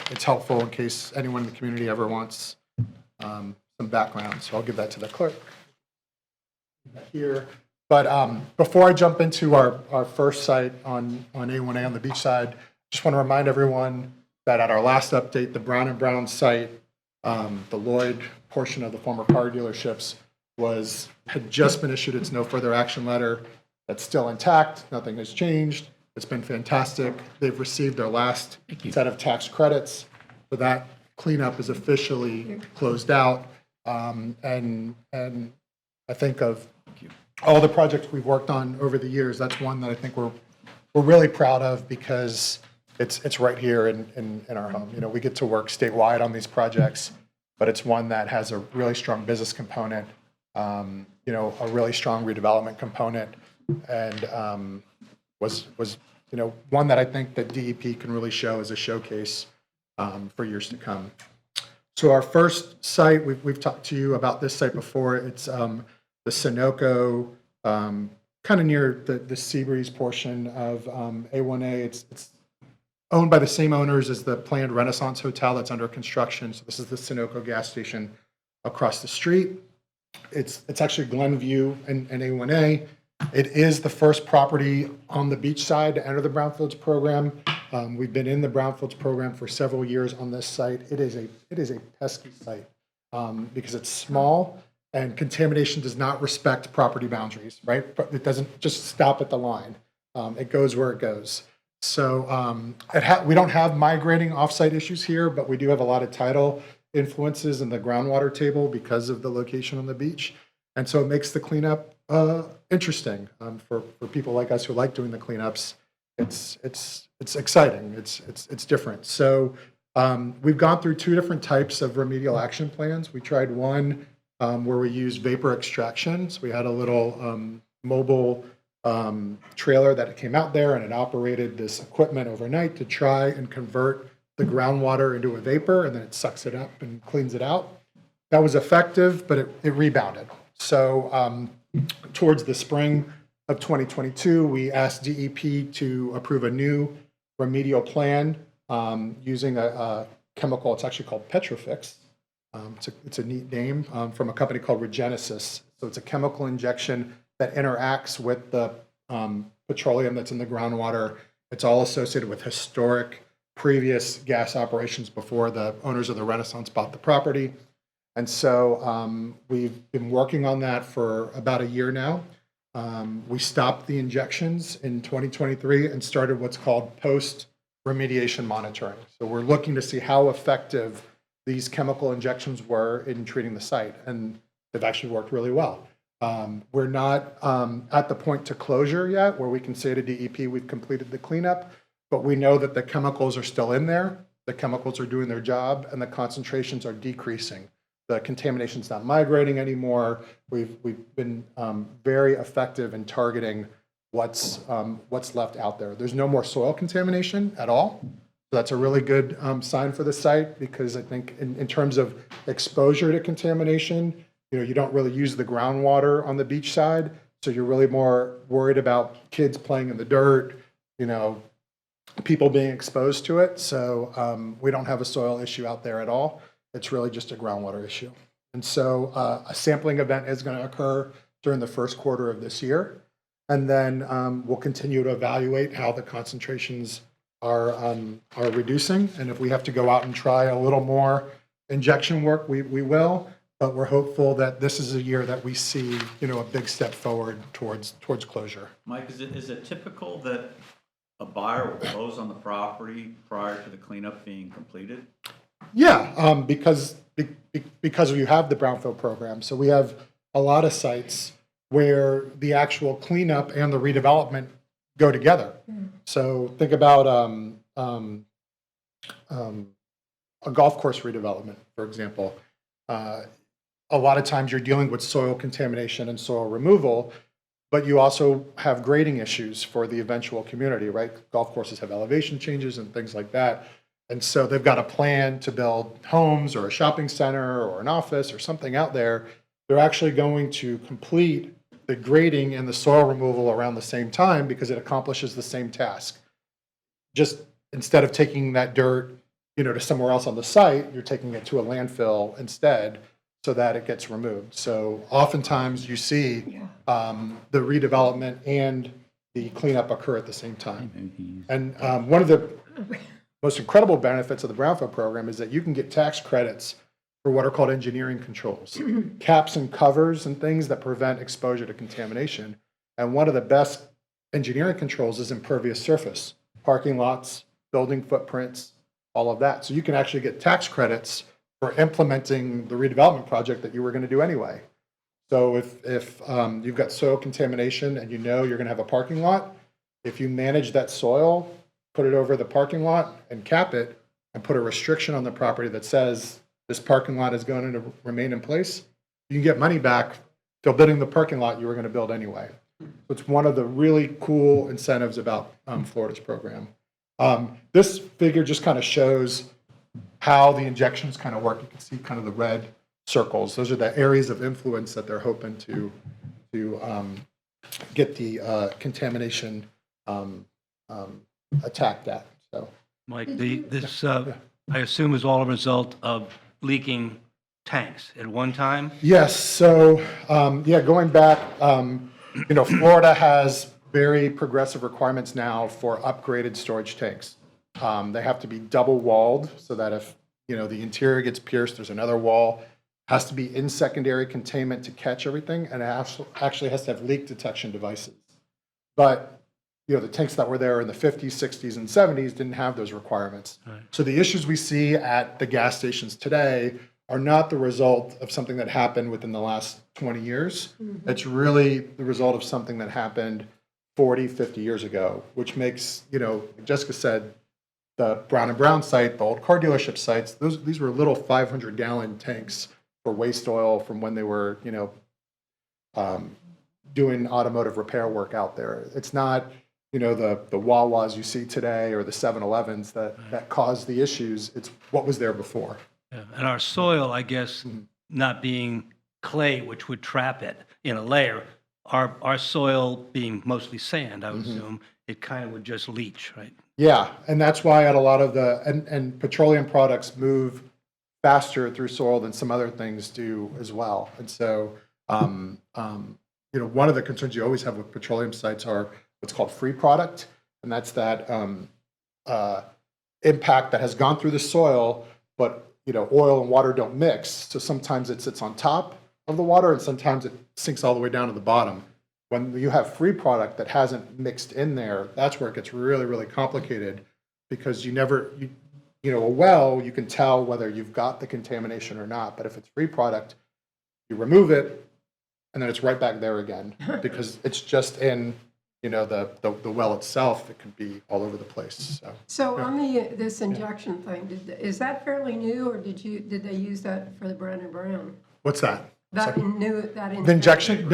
S11: it's helpful in case anyone in the community ever wants some background. So I'll give that to the clerk here. But before I jump into our first site on A1A on the beach side, just want to remind everyone that at our last update, the Brown and Brown site, the Lloyd portion of the former car dealerships, had just been issued its no further action letter. That's still intact. Nothing has changed. It's been fantastic. They've received their last set of tax credits. So that cleanup is officially closed out. And I think of all the projects we've worked on over the years, that's one that I think we're really proud of, because it's right here in our home. We get to work statewide on these projects, but it's one that has a really strong business component, a really strong redevelopment component, and was one that I think that DEP can really show as a showcase for years to come. So our first site, we've talked to you about this site before. It's the Sunoco, kind of near the Seabreeze portion of A1A. It's owned by the same owners as the planned Renaissance Hotel that's under construction. So this is the Sunoco gas station across the street. It's actually Glenview and A1A. It is the first property on the beach side to enter the Brownfields program. We've been in the Brownfields program for several years on this site. It is a pesky site because it's small, and contamination does not respect property boundaries, right? It doesn't just stop at the line. It goes where it goes. So we don't have migrating offsite issues here, but we do have a lot of tidal influences in the groundwater table because of the location on the beach. And so it makes the cleanup interesting for people like us who like doing the cleanups. It's exciting. It's different. So we've gone through 2 different types of remedial action plans. We tried one where we used vapor extraction. So we had a little mobile trailer that came out there, and it operated this equipment overnight to try and convert the groundwater into a vapor, and then it sucks it up and cleans it out. That was effective, but it rebounded. So towards the spring of 2022, we asked DEP to approve a new remedial plan using a chemical. It's actually called Petrofix. It's a neat name from a company called Regenesis. So it's a chemical injection that interacts with the petroleum that's in the groundwater. It's all associated with historic previous gas operations before the owners of the Renaissance bought the property. And so we've been working on that for about a year now. We stopped the injections in 2023 and started what's called post-remediation monitoring. So we're looking to see how effective these chemical injections were in treating the site, and they've actually worked really well. We're not at the point to closure yet where we can say to DEP we've completed the cleanup, but we know that the chemicals are still in there, the chemicals are doing their job, and the concentrations are decreasing. The contamination's not migrating anymore. We've been very effective in targeting what's left out there. There's no more soil contamination at all. So that's a really good sign for the site, because I think in terms of exposure to contamination, you don't really use the groundwater on the beach side. So you're really more worried about kids playing in the dirt, people being exposed to it. So we don't have a soil issue out there at all. It's really just a groundwater issue. And so a sampling event is going to occur during the first quarter of this year. And then we'll continue to evaluate how the concentrations are reducing. And if we have to go out and try a little more injection work, we will. But we're hopeful that this is a year that we see, a big step forward towards closure.
S2: Mike, is it typical that a buyer will close on the property prior to the cleanup being completed?
S11: Yeah, because you have the brownfield program. So we have a lot of sites where the actual cleanup and the redevelopment go together. So think about a golf course redevelopment, for example. A lot of times you're dealing with soil contamination and soil removal, but you also have grading issues for the eventual community, right? Golf courses have elevation changes and things like that. And so they've got a plan to build homes or a shopping center or an office or something out there. They're actually going to complete the grading and the soil removal around the same time because it accomplishes the same task. Just instead of taking that dirt, to somewhere else on the site, you're taking it to a landfill instead so that it gets removed. So oftentimes you see the redevelopment and the cleanup occur at the same time. And one of the most incredible benefits of the brownfield program is that you can get tax credits for what are called engineering controls, caps and covers and things that prevent exposure to contamination. And one of the best engineering controls is impervious surface, parking lots, building footprints, all of that. So you can actually get tax credits for implementing the redevelopment project that you were going to do anyway. So if you've got soil contamination and you're going to have a parking lot, if you manage that soil, put it over the parking lot and cap it, and put a restriction on the property that says this parking lot is going to remain in place, you can get money back for building the parking lot you were going to build anyway. So it's one of the really cool incentives about Florida's program. This figure just kind of shows how the injections kind of work. You can see kind of the red circles. Those are the areas of influence that they're hoping to get the contamination attacked at. So,
S8: Mike, this, I assume, is all a result of leaking tanks at one time?
S11: yes. So, going back, Florida has very progressive requirements now for upgraded storage tanks. They have to be double walled so that if, the interior gets pierced, there's another wall. Has to be in secondary containment to catch everything, and it actually has to have leak detection devices. But, the tanks that were there in the 50s, 60s, and 70s didn't have those requirements. So the issues we see at the gas stations today are not the result of something that happened within the last 20 years. It's really the result of something that happened 40, 50 years ago, which makes, like Jessica said, the Brown and Brown site, the old car dealership sites, these were little 500-gallon tanks for waste oil from when they were, doing automotive repair work out there. It's not, the Wawas you see today or the 7-Elevens that caused the issues. It's what was there before.
S8: Yeah, and our soil, I guess, not being clay, which would trap it in a layer, our soil being mostly sand, I would assume, it kind of would just leach, right?
S11: Yeah, and that's why at a lot of and petroleum products move faster through soil than some other things do as well. And so, one of the concerns you always have with petroleum sites are what's called free product, and that's that impact that has gone through the soil, but oil and water don't mix. So sometimes it sits on top of the water, and sometimes it sinks all the way down to the bottom. When you have free product that hasn't mixed in there, that's where it gets really, really complicated, because a well, you can tell whether you've got the contamination or not. But if it's free product, you remove it, and then it's right back there again, because it's just in the well itself. It can be all over the place.
S1: So on this injection thing, is that fairly new, or did they use that for the Brown and Brown?
S11: What's that?
S1: That
S11: The injection?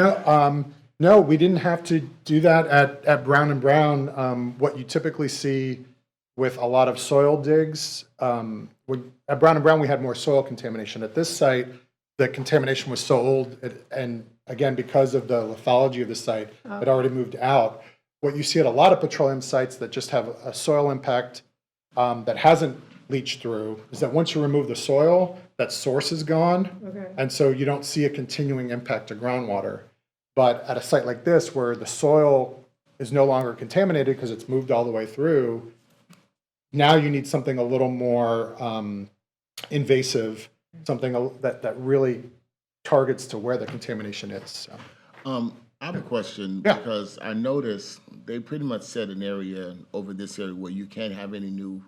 S11: No, we didn't have to do that at Brown and Brown. What you typically see with a lot of soil digs, at Brown and Brown, we had more soil contamination. At this site, the contamination was so old, and again, because of the lithology of the site, it already moved out. What you see at a lot of petroleum sites that just have a soil impact that hasn't leached through is that once you remove the soil, that source is gone.
S1: Okay.
S11: And so you don't see a continuing impact to groundwater. But at a site like this, where the soil is no longer contaminated because it's moved all the way through, now you need something a little more invasive, something that really targets to where the contamination is. So.
S10: I have a question,
S11: Yeah.
S10: because I noticed they pretty much set an area over this area where you can't have any new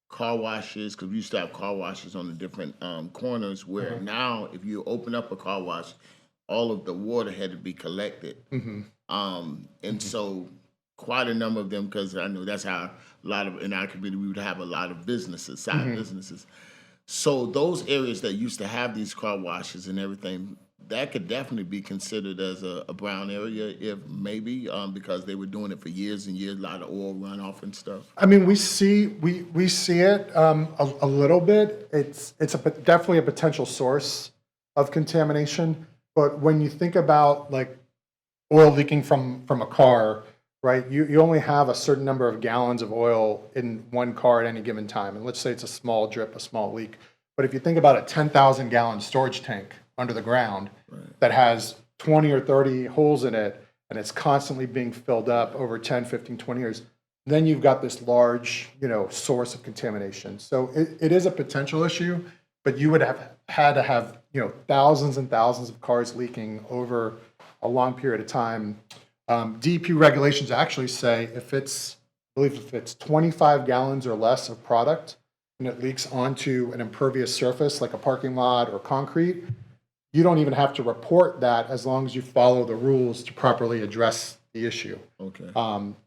S10: car washes, because we used to have car washes on the different corners, where now if you open up a car wash, all of the water had to be collected. And so quite a number of them, because I know that's how a lot of, in our community, we would have a lot of businesses, side businesses. So those areas that used to have these car washes and everything, that could definitely be considered as a brown area, if maybe, because they were doing it for years and years, a lot of oil runoff and stuff.
S11: I mean, we see it a little bit. It's definitely a potential source of contamination. But when you think about like oil leaking from a car, right? You only have a certain number of gallons of oil in one car at any given time. And let's say it's a small drip, a small leak. But if you think about a 10,000 gallon storage tank under the ground that has 20 or 30 holes in it, and it's constantly being filled up over 10, 15, 20 years, then you've got this large, source of contamination. So it is a potential issue, but you would have had to have, thousands and thousands of cars leaking over a long period of time. DEP regulations actually say if it's 25 gallons or less of product and it leaks onto an impervious surface like a parking lot or concrete, you don't even have to report that as long as you follow the rules to properly address the issue.
S10: Okay.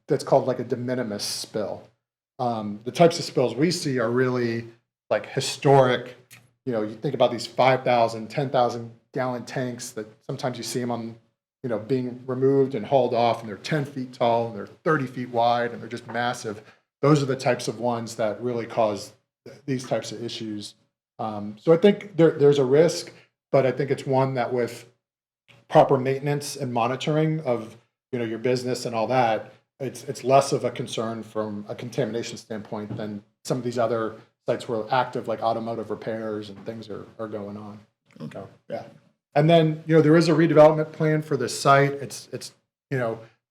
S11: That's called like a de minimis spill. The types of spills we see are really like historic. You think about these 5,000, 10,000 gallon tanks that sometimes you see them on, being removed and hauled off, and they're 10 feet tall and they're 30 feet wide and they're just massive. Those are the types of ones that really cause these types of issues. So I think there's a risk, but I think it's one that with proper maintenance and monitoring of, your business and all that, it's less of a concern from a contamination standpoint than some of these other sites where active like automotive repairs and things are going on. Okay. Yeah. And then, there is a redevelopment plan for this site. It's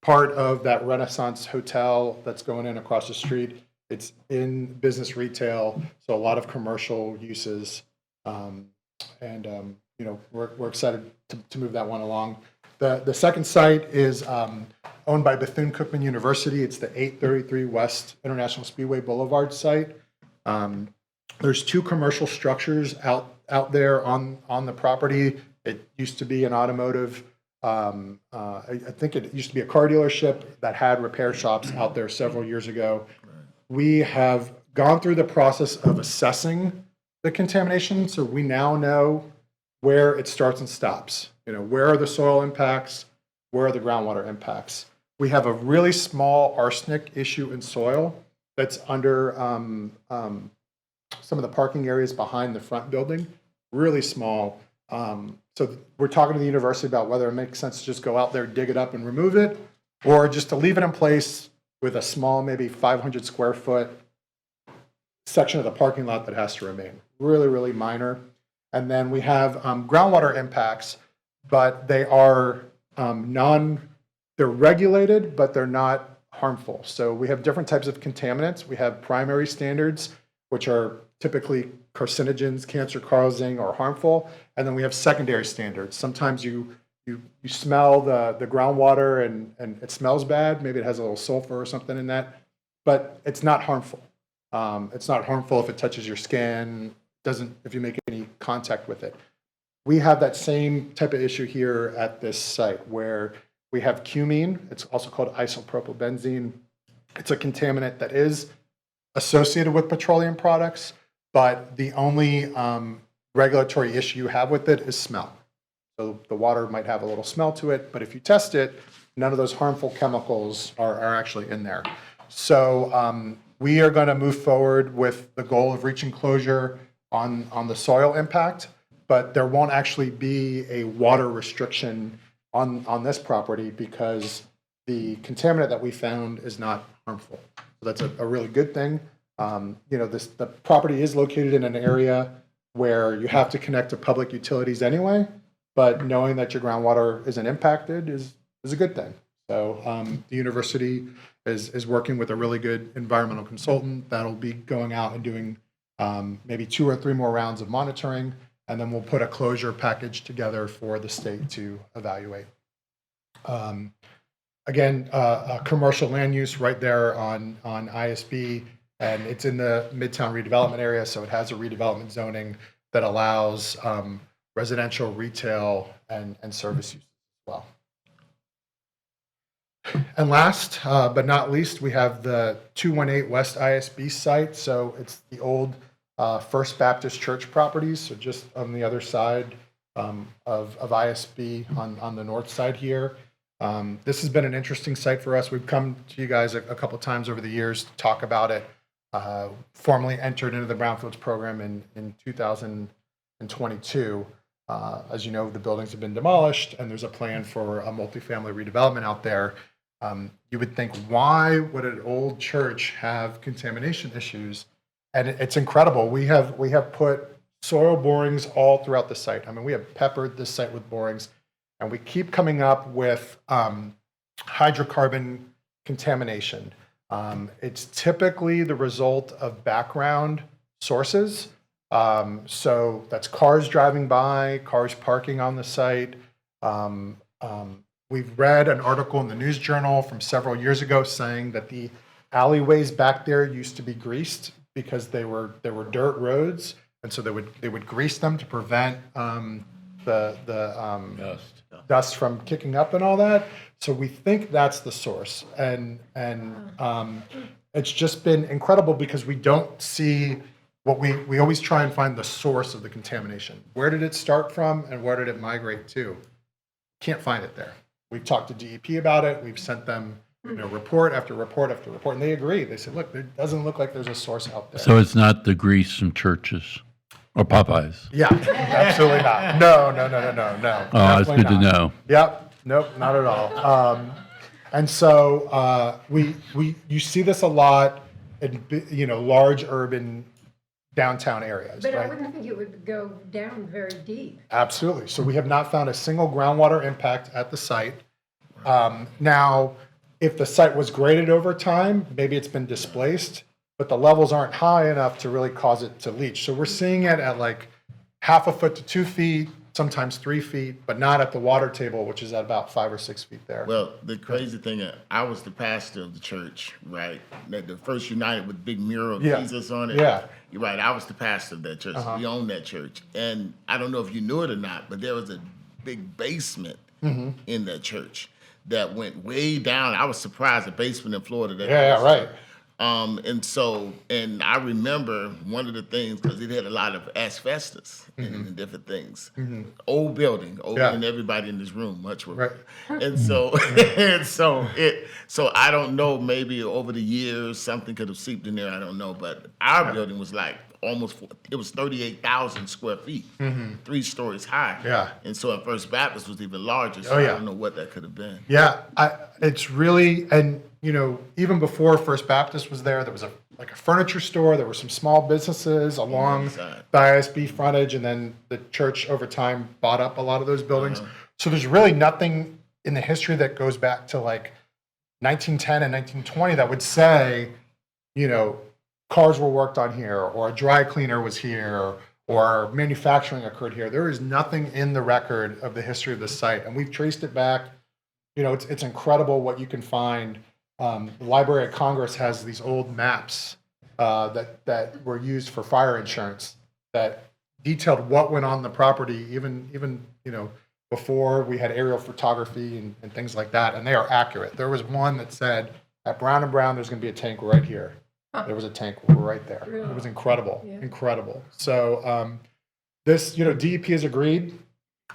S11: part of that Renaissance Hotel that's going in across the street. It's in business retail, so a lot of commercial uses. We're excited to move that one along. The second site is owned by Bethune-Cookman University. It's the 833 West International Speedway Boulevard site. There's 2 commercial structures out there on the property. It used to be an automotive, I think it used to be a car dealership that had repair shops out there several years ago. We have gone through the process of assessing the contamination, so we now know where it starts and stops. Where are the soil impacts? Where are the groundwater impacts? We have a really small arsenic issue in soil that's under some of the parking areas behind the front building, really small. So we're talking to the university about whether it makes sense to just go out there, dig it up and remove it, or just to leave it in place with a small, maybe 500 square foot section of the parking lot that has to remain. Really, really minor. And then we have groundwater impacts, but they are they're regulated, but they're not harmful. So we have different types of contaminants. We have primary standards, which are typically carcinogens, cancer-causing, or harmful. And then we have secondary standards. Sometimes you smell the groundwater and it smells bad. Maybe it has a little sulfur or something in that, but it's not harmful. It's not harmful if it touches your skin, if you make any contact with it. We have that same type of issue here at this site where we have cumene. It's also called isopropylbenzene. It's a contaminant that is associated with petroleum products, but the only regulatory issue you have with it is smell. So the water might have a little smell to it, but if you test it, none of those harmful chemicals are actually in there. So we are going to move forward with the goal of reaching closure on the soil impact, but there won't actually be a water restriction on this property because the contaminant that we found is not harmful. So that's a really good thing. The property is located in an area where you have to connect to public utilities anyway, but knowing that your groundwater isn't impacted is a good thing. So the university is working with a really good environmental consultant that'll be going out and doing maybe 2 or 3 more rounds of monitoring, and then we'll put a closure package together for the state to evaluate. Again, a commercial land use right there on ISB, and it's in the Midtown redevelopment area, so it has a redevelopment zoning that allows residential, retail, and service use as well. And last but not least, we have the 218 West ISB site. So it's the old First Baptist Church properties, so just on the other side of ISB on the north side here. This has been an interesting site for us. We've come to you guys a couple times over the years to talk about it. Formally entered into the Brownfields program in 2022. As you know, the buildings have been demolished, and there's a plan for a multifamily redevelopment out there. You would think, why would an old church have contamination issues? And it's incredible. We have put soil borings all throughout the site. I mean, we have peppered this site with borings, and we keep coming up with hydrocarbon contamination. It's typically the result of background sources. So that's cars driving by, cars parking on the site. We've read an article in the News Journal from several years ago saying that the alleyways back there used to be greased because they were dirt roads, and so they would grease them to prevent the dust from kicking up and all that. So we think that's the source, and it's just been incredible because we don't see what we always try and find the source of the contamination. Where did it start from, and where did it migrate to? Can't find it there. We've talked to DEP about it. We've sent them report after report after report, and they agree. They said, look, it doesn't look like there's a source out there.
S6: So it's not the grease from churches or Popeyes?
S11: Yeah, absolutely not. No.
S6: Oh, that's good to know.
S11: Yep, nope, not at all. And so you see this a lot in large urban downtown areas,
S1: But
S11: right?
S1: I wouldn't think it would go down very deep.
S11: Absolutely. So we have not found a single groundwater impact at the site. Now, if the site was graded over time, maybe it's been displaced, but the levels aren't high enough to really cause it to leach. So we're seeing it at like 1/2 foot to 2 feet sometimes 3 feet, but not at the water table, which is at about 5 or 6 feet there.
S10: Well, the crazy thing, I was the pastor of the church, right? The First United with big mural of
S11: Yeah.
S10: Jesus on it.
S11: Yeah.
S10: You're right. I was the pastor of that church. We owned that church. And I don't know if you knew it or not, but there was a big basement in that church that went way down. I was surprised, a basement in Florida.
S11: Yeah, right.
S10: And I remember one of the things, because it had a lot of asbestos and different things. Old building, older
S11: Yeah.
S10: than everybody in this room, much more.
S11: Right.
S10: And so, so I don't know, maybe over the years, something could have seeped in there, I don't know. But our building was like it was 38,000 square feet, 3 stories high.
S11: Yeah.
S10: And so at First Baptist was even larger, so
S11: Oh, yeah.
S10: I don't know what that could have been.
S11: Yeah, it's really, and even before First Baptist was there was a furniture store. There were some small businesses along
S10: inside.
S11: the ISB frontage, and then the church over time bought up a lot of those buildings. So there's really nothing in the history that goes back to like 1910 and 1920 that would say, cars were worked on here, or a dry cleaner was here, or manufacturing occurred here. There is nothing in the record of the history of the site, and we've traced it back. It's incredible what you can find. The Library of Congress has these old maps that were used for fire insurance that detailed what went on the property, even before we had aerial photography and things like that, and they are accurate. There was one that said at Brown and Brown, there's going to be a tank right here. There was a tank right there. It was incredible, incredible. So this, DEP has agreed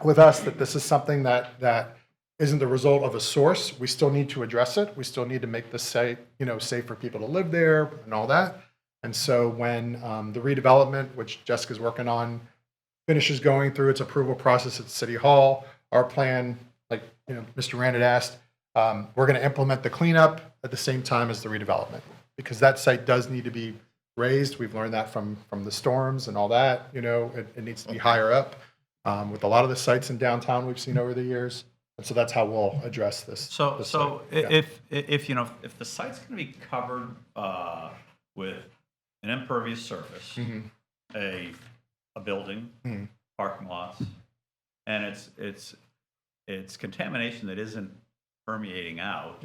S11: with us that this is something that isn't the result of a source. We still need to address it. We still need to make this site, safe for people to live there and all that. And so when the redevelopment, which Jessica's working on, finishes going through its approval process at City Hall, our plan, like Mr. Rand had asked, we're going to implement the cleanup at the same time as the redevelopment, because that site does need to be raised. We've learned that from the storms and all that. It needs to be higher up with a lot of the sites in downtown we've seen over the years. And so that's how we'll address this.
S2: So
S11: site. Yeah.
S2: if the site's going to be covered with an impervious surface, a building, parking lots, and it's contamination that isn't permeating out,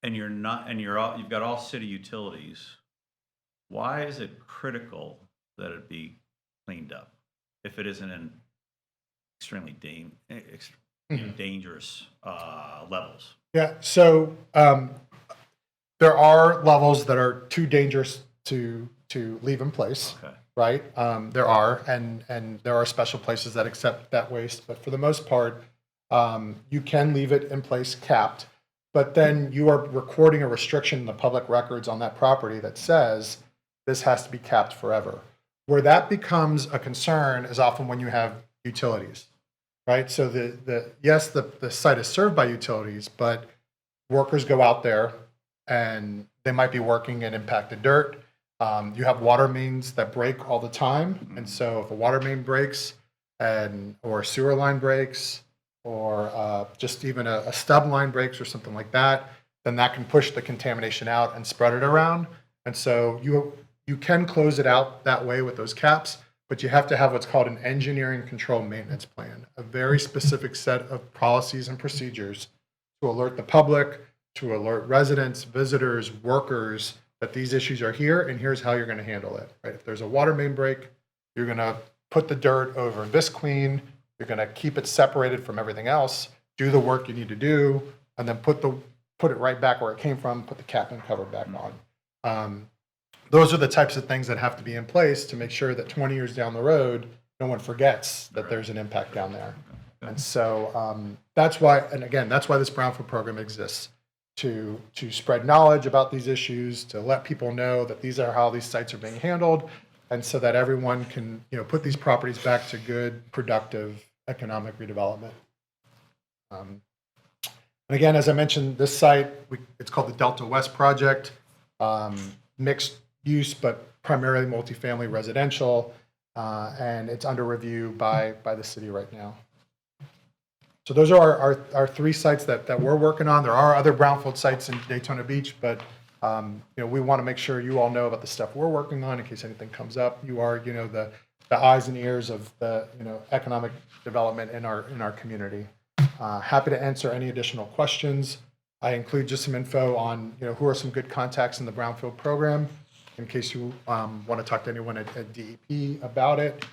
S2: and you've got all city utilities, why is it critical that it be cleaned up if it isn't in extremely dangerous levels?
S11: Yeah, so there are levels that are too dangerous to leave in place,
S2: Okay.
S11: right? There are, and there are special places that accept that waste, but for the most part, you can leave it in place capped, but then you are recording a restriction in the public records on that property that says this has to be capped forever. Where that becomes a concern is often when you have utilities, right? So the site is served by utilities, but workers go out there and they might be working in impacted dirt. You have water mains that break all the time. And so if a water main breaks or a sewer line breaks, or just even a stub line breaks or something like that, then that can push the contamination out and spread it around. And so you can close it out that way with those caps, but you have to have what's called an engineering control maintenance plan, a very specific set of policies and procedures to alert the public, to alert residents, visitors, workers, that these issues are here and here's how you're going to handle it. Right? If there's a water main break, you're going to put the dirt over Visclean, you're going to keep it separated from everything else, do the work you need to do, and then put it right back where it came from, put the cap and cover back on. Those are the types of things that have to be in place to make sure that 20 years down the road, no one forgets that there's an impact down there. And so that's why this Brownfield program exists, to spread knowledge about these issues, to let people know that these are how these sites are being handled, and so that everyone can put these properties back to good, productive economic redevelopment. And again, as I mentioned, this site, it's called the Delta West Project, mixed use, but primarily multifamily residential, and it's under review by the city right now. So those are our 3 sites that we're working on. There are other brownfield sites in Daytona Beach, but we want to make sure you all know about the stuff we're working on in case anything comes up. You are, the the eyes and ears of the, economic development in our community. Happy to answer any additional questions. I include just some info on, who are some good contacts in the Brownfield program, in case you want to talk to anyone at DEP about it.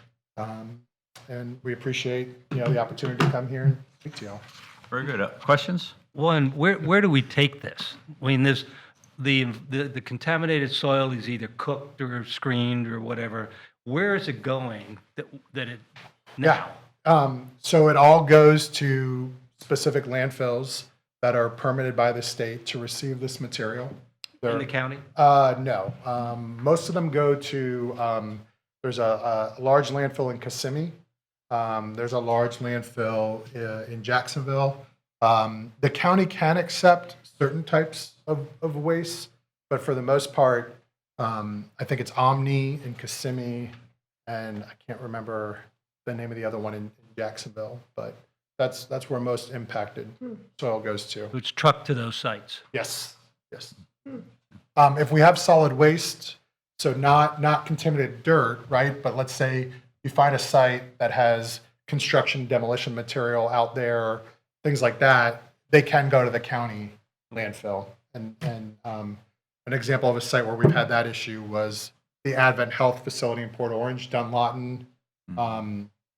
S11: And we appreciate, the opportunity to come here and speak to you all.
S2: Very good. Questions?
S8: One, where do we take this? I mean, the contaminated soil is either cooked or screened or whatever. Where is it going that it now?
S11: So it all goes to specific landfills that are permitted by the state to receive this material.
S8: In the county?
S11: No. Most of them go to, there's a large landfill in Kissimmee. There's a large landfill in Jacksonville. The county can accept certain types of waste, but for the most part, I think it's Omni in Kissimmee, and I can't remember the name of the other one in Jacksonville, but that's where most impacted soil goes to.
S8: It's trucked to those sites.
S11: Yes, yes. If we have solid waste, so not contaminated dirt, right? But let's say you find a site that has construction demolition material out there, things like that, they can go to the county landfill. And an example of a site where we've had that issue was the Advent Health facility in Port Orange, Dunlawton,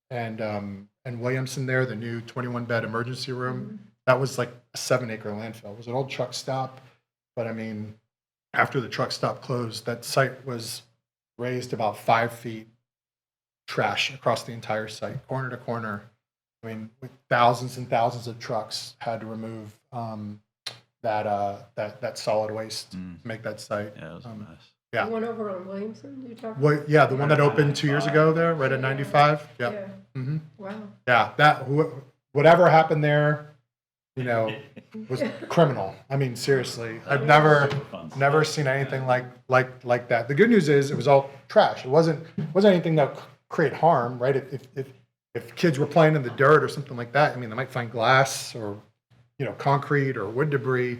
S11: and Williamson there, the new 21-bed emergency room. That was like a 7-acre landfill. It was an old truck stop, but I mean, after the truck stop closed, that site was raised about 5 feet, trash across the entire site, corner to corner. I mean, with thousands and thousands of trucks had to remove that solid waste to make that site.
S2: Yeah, it was a mess.
S11: Yeah.
S1: The one over on Williamson, you talking?
S11: Well, yeah, the one that opened 2 years ago there, right at 95. Yep.
S1: Yeah.
S11: hmm
S1: Wow.
S11: Yeah, whatever happened there, was criminal. I mean, seriously, I've never seen anything like that. The good news is it was all trash. It wasn't anything that would create harm, right? If kids were playing in the dirt or something like that, I mean, they might find glass or concrete or wood debris,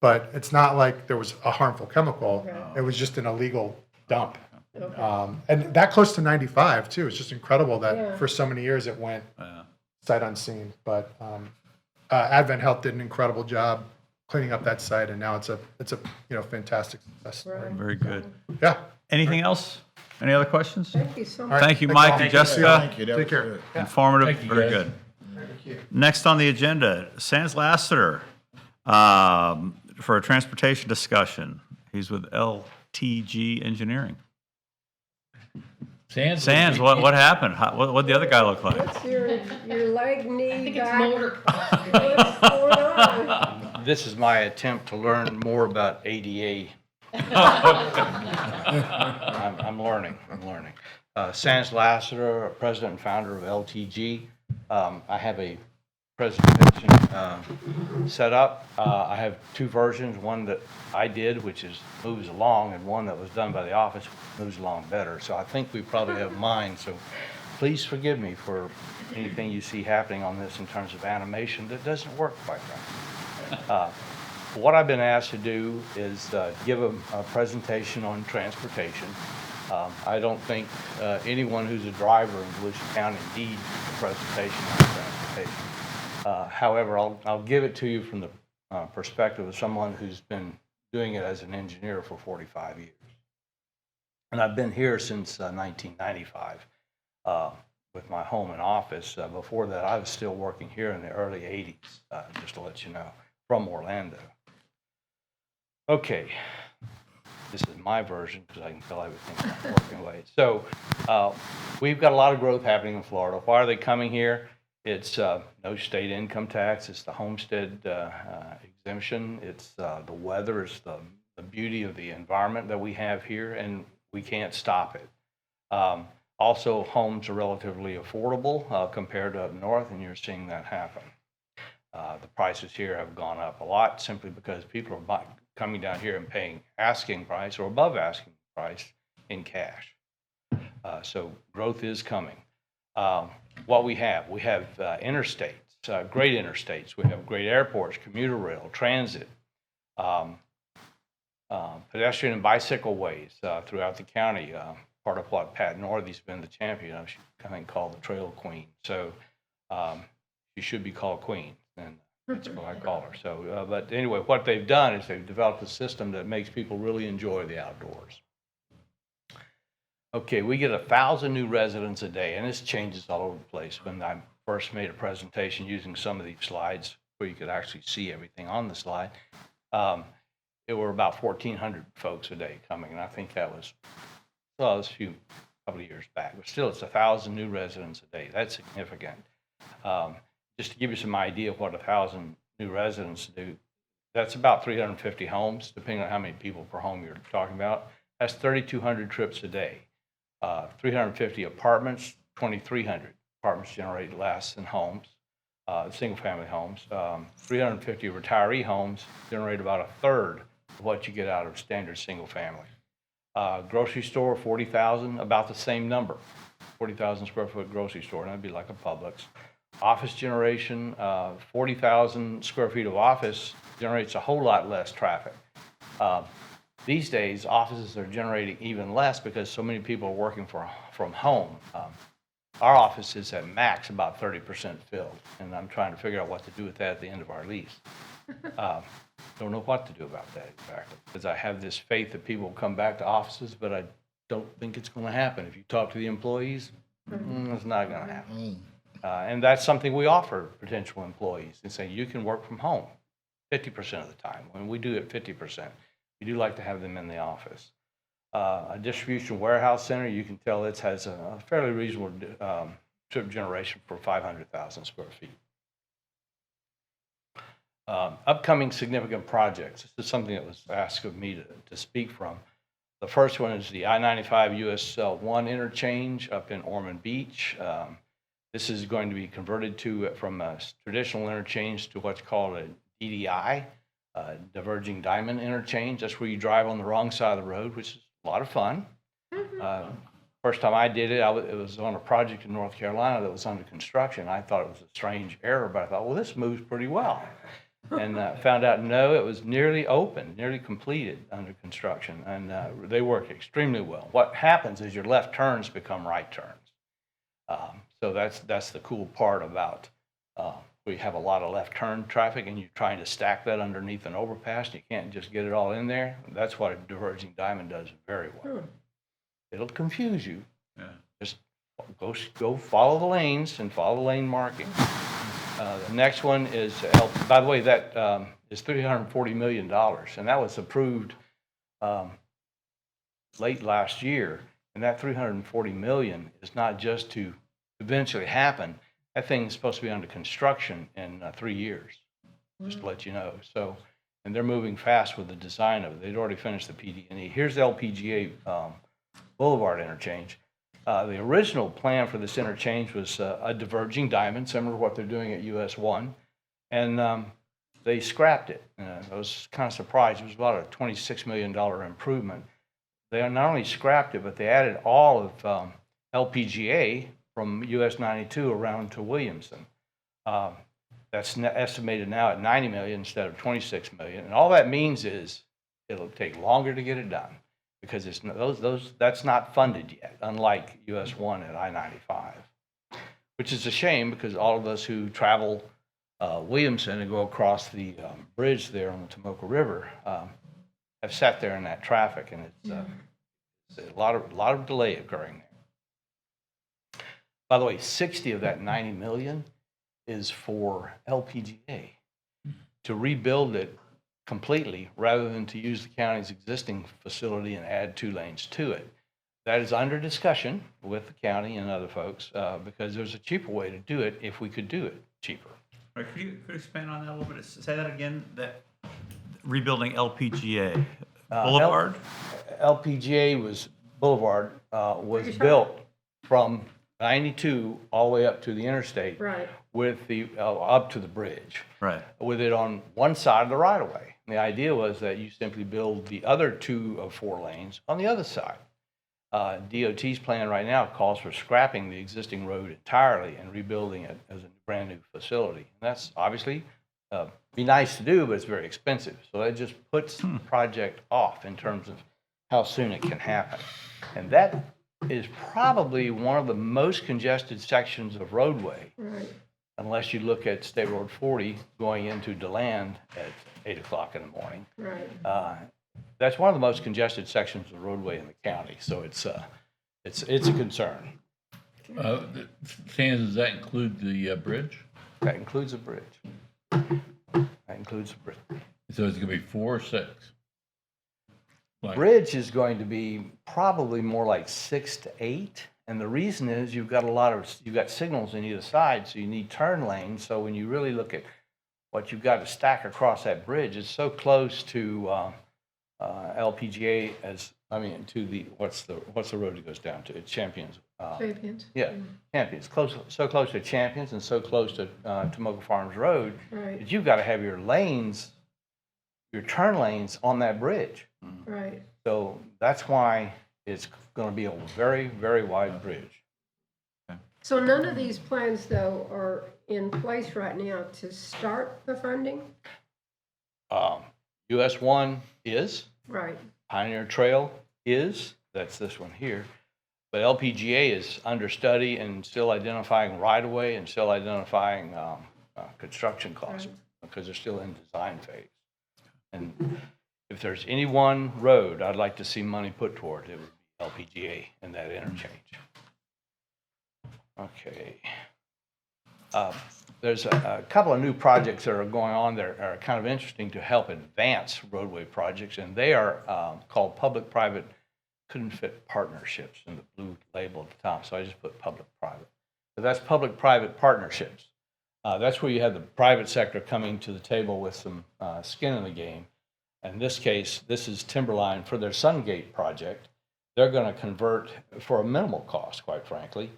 S11: but it's not like there was a harmful chemical.
S1: Right.
S11: It was just an illegal dump.
S1: Okay.
S11: And that close to 95 too. It's just incredible that
S1: Yeah.
S11: for so many years it went
S2: Yeah.
S11: sight unseen. But Advent Health did an incredible job cleaning up that site, and now it's a fantastic success story.
S1: Right.
S2: Very good.
S11: Yeah.
S2: Anything else? Any other questions?
S1: Thank you so much.
S2: Thank you,
S11: Thank
S2: Mike
S11: you.
S2: and Jessica.
S10: Thank you. That
S11: Take
S10: was
S11: care.
S10: good.
S2: Informative,
S6: Thank you,
S2: very
S6: guys.
S2: good. Next on the agenda, Sans Lassiter for a transportation discussion. He's with LTG Engineering. Sans, what happened? What'd the other guy look like?
S1: What's your leg, knee, back? What's going on?
S12: This is my attempt to learn more about ADA. I'm learning. Sans Lassiter, president and founder of LTG. I have a presentation set up. I have two versions, one that I did, which moves along, and one that was done by the office, moves along better. So I think we probably have mine. So please forgive me for anything you see happening on this in terms of animation that doesn't work quite right. What I've been asked to do is give a presentation on transportation. I don't think anyone who's a driver in Volusia County needs a presentation on transportation. However, I'll give it to you from the perspective of someone who's been doing it as an engineer for 45 years. And I've been here since 1995 with my home and office. Before that, I was still working here in the early 80s, just to let you know, from Orlando. Okay, this is my version because I can tell everything's not working away. So we've got a lot of growth happening in Florida. Why are they coming here? It's no state income tax. It's the homestead exemption. It's the weather. It's the beauty of the environment that we have here, and we can't stop it. Also, homes are relatively affordable compared to up north, and you're seeing that happen. The prices here have gone up a lot simply because people are coming down here and paying asking price or above asking price in cash. So growth is coming. What we have interstates, great interstates. We have great airports, commuter rail, transit, pedestrian and bicycle ways throughout the county, part of what Pat Northy's been the champion of. She's I think called the Trail Queen. So she should be called Queen, and that's what I call her. So, but anyway, what they've done is they've developed a system that makes people really enjoy the outdoors. Okay, we get 1,000 new residents a day, and this changes all over the place. When I first made a presentation using some of these slides where you could actually see everything on the slide, it were about 1,400 folks a day coming, and I think that was, well, it was a couple of years back, but still it's 1,000 new residents a day. That's significant. Just to give you some idea of what 1,000 new residents do, that's about 350 homes, depending on how many people per home you're talking about. That's 3,200 trips a day. 350 apartments, 2,300 apartments generate less than homes, single-family homes. 350 retiree homes generate about a third of what you get out of standard single-family. Grocery store, 40,000, about the same number, 40,000 square foot grocery store, and that'd be like a Publix. Office generation, 40,000 square feet of office generates a whole lot less traffic. These days, offices are generating even less because so many people are working from home. Our office is at max about 30% filled, and I'm trying to figure out what to do with that at the end of our lease. Don't know what to do about that exactly, because I have this faith that people will come back to offices, but I don't think it's going to happen. If you talk to the employees, it's not going to happen. And that's something we offer potential employees and say you can work from home 50% of the time. When we do it 50%, we do like to have them in the office. A distribution warehouse center, you can tell it has a fairly reasonable trip generation for 500,000 square feet. Upcoming significant projects. This is something that was asked of me to speak from. The first one is the I-95 US 1 interchange up in Ormond Beach. This is going to be converted from a traditional interchange to what's called a DDI, diverging diamond interchange. That's where you drive on the wrong side of the road, which is a lot of fun. First time I did it, it was on a project in North Carolina that was under construction. I thought it was a strange error, but I thought, well, this moves pretty well. And found out, no, it was nearly open, nearly completed under construction, and they work extremely well. What happens is your left turns become right turns. So that's the cool part about we have a lot of left turn traffic, and you're trying to stack that underneath an overpass, and you can't just get it all in there. That's what a diverging diamond does very well. It'll confuse you.
S2: Yeah.
S12: Just go follow the lanes and follow the lane marking. The next one is, by the way, that is $340 million, and that was approved late last year. And that $340 million is not just to eventually happen. That thing is supposed to be under construction in 3 years, just to let you know. So, and they're moving fast with the design of it. They'd already finished the PD&E. Here's the LPGA Boulevard interchange. The original plan for this interchange was a diverging diamond, similar to what they're doing at US 1, and they scrapped it. I was kind of surprised. It was about a $26 million improvement. They not only scrapped it, but they added all of LPGA from US 92 around to Williamson. That's estimated now at $90 million instead of $26 million. And all that means is it'll take longer to get it done because it's that's not funded yet, unlike US 1 at I-95, which is a shame because all of us who travel Williamson and go across the bridge there on the Tomoka River have sat there in that traffic, and it's a lot of delay occurring there. By the way, 60 of that 90 million is for LPGA to rebuild it completely rather than to use the county's existing facility and add 2 lanes to it. That is under discussion with the county and other folks because there's a cheaper way to do it if we could do it cheaper.
S2: Could you expand on that a little bit? Say that again, that rebuilding LPGA Boulevard?
S12: LPGA Boulevard was built from 92 all the way up to the interstate.
S1: Right.
S12: With the up to the bridge.
S2: Right.
S12: With it on one side of the right of way. And the idea was that you simply build the other 2 of 4 lanes on the other side. DOT's plan right now calls for scrapping the existing road entirely and rebuilding it as a brand new facility. And that's obviously be nice to do, but it's very expensive. So that just puts the project off in terms of how soon it can happen. And that is probably one of the most congested sections of roadway,
S1: Right.
S12: unless you look at State Road 40 going into DeLand at 8 o'clock in the morning.
S1: Right.
S12: That's one of the most congested sections of roadway in the county, so it's a concern.
S6: Stan, does that include the bridge?
S12: That includes a bridge. That includes a bridge.
S6: So it's going to be 4 or 6? Like-
S12: Bridge is going to be probably more like 6 to 8. And the reason is you've got signals on either side, so you need turn lanes. So when you really look at what you've got to stack across that bridge, it's so close to LPGA to the, what's the road it goes down to? It's Champions.
S1: Champions.
S12: Yeah, Champions. So close to Champions and so close to Tomoka Farms Road
S1: Right.
S12: that you've got to have your lanes, your turn lanes on that bridge.
S1: Right.
S12: So that's why it's going to be a very, very wide bridge.
S1: So none of these plans, though, are in place right now to start the funding?
S12: US 1 is,
S1: Right.
S12: Pioneer Trail is, that's this one here. But LPGA is under study and still identifying right-of-way and still identifying construction costs
S1: Right.
S12: because they're still in design phase. And if there's any one road I'd like to see money put toward, it would be LPGA and that interchange. Okay. There's a couple of new projects that are going on that are kind of interesting to help advance roadway projects, and they are called public-private, couldn't fit partnerships in the blue label at the top, so I just put public-private. So that's public-private partnerships. That's where you have the private sector coming to the table with some skin in the game. In this case, this is Timberline for their Sungate project. They're going to convert for a minimal cost, quite frankly,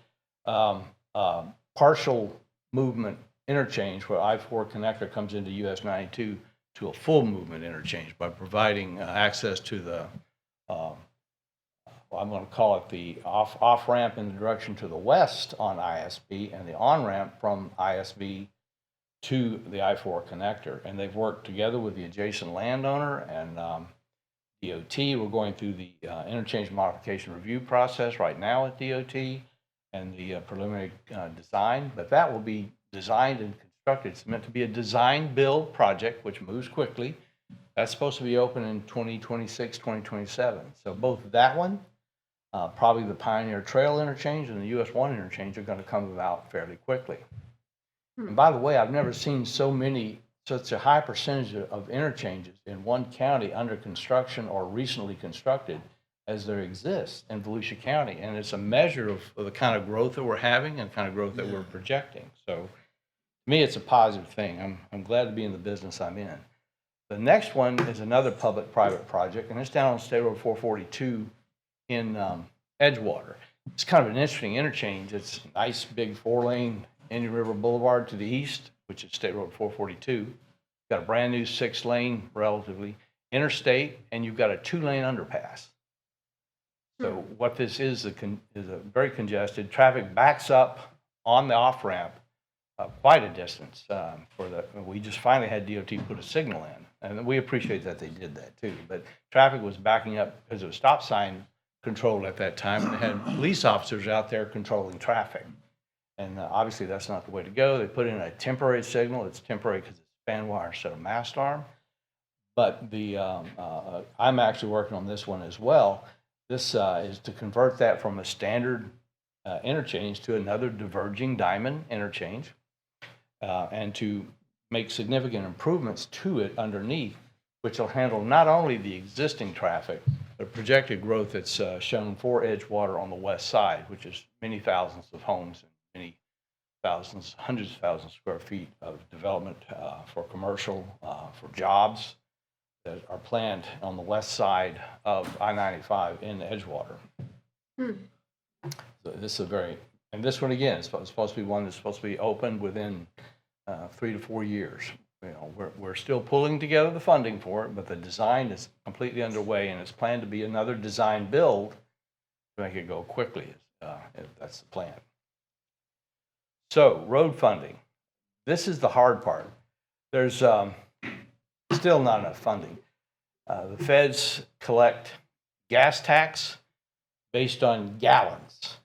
S12: partial movement interchange where I-4 connector comes into US 92 to a full movement interchange by providing access to the, I'm going to call it the off ramp in the direction to the west on ISB and the on ramp from ISB to the I-4 connector. And they've worked together with the adjacent landowner and DOT. We're going through the interchange modification review process right now at DOT and the preliminary design, but that will be designed and constructed. It's meant to be a design build project, which moves quickly. That's supposed to be open in 2026, 2027. So both that one, probably the Pioneer Trail interchange and the US 1 interchange are going to come about fairly quickly. And by the way, I've never seen such a high percentage of interchanges in one county under construction or recently constructed as there exists in Volusia County. And it's a measure of the kind of growth that we're having and kind of growth that we're projecting. So to me, it's a positive thing. I'm glad to be in the business I'm in. The next one is another public-private project, and it's down on State Road 442 in Edgewater. It's kind of an interesting interchange. It's a nice big 4-lane Indian River Boulevard to the east, which is State Road 442. Got a brand new 6-lane, relatively, interstate, and you've got a 2-lane underpass. So what this is a very congested. Traffic backs up on the off-ramp quite a distance. We just finally had DOT put a signal in, and we appreciate that they did that too. But traffic was backing up because of stop sign control at that time, and they had police officers out there controlling traffic. And obviously that's not the way to go. They put in a temporary signal. It's temporary because it's span wire instead of mast arm. But I'm actually working on this one as well. This is to convert that from a standard interchange to another diverging diamond interchange and to make significant improvements to it underneath, which will handle not only the existing traffic, but projected growth that's shown for Edgewater on the west side, which is many thousands of homes and many thousands, hundreds of thousands of square feet of development for commercial, for jobs that are planned on the west side of I-95 in Edgewater. So this is and this one again is supposed to be one that's supposed to be opened within 3 to 4 years. You know, we're still pulling together the funding for it, but the design is completely underway, and it's planned to be another design build to make it go quickly. That's the plan. So road funding. This is the hard part. There's still not enough funding. The feds collect gas tax, based on gallons.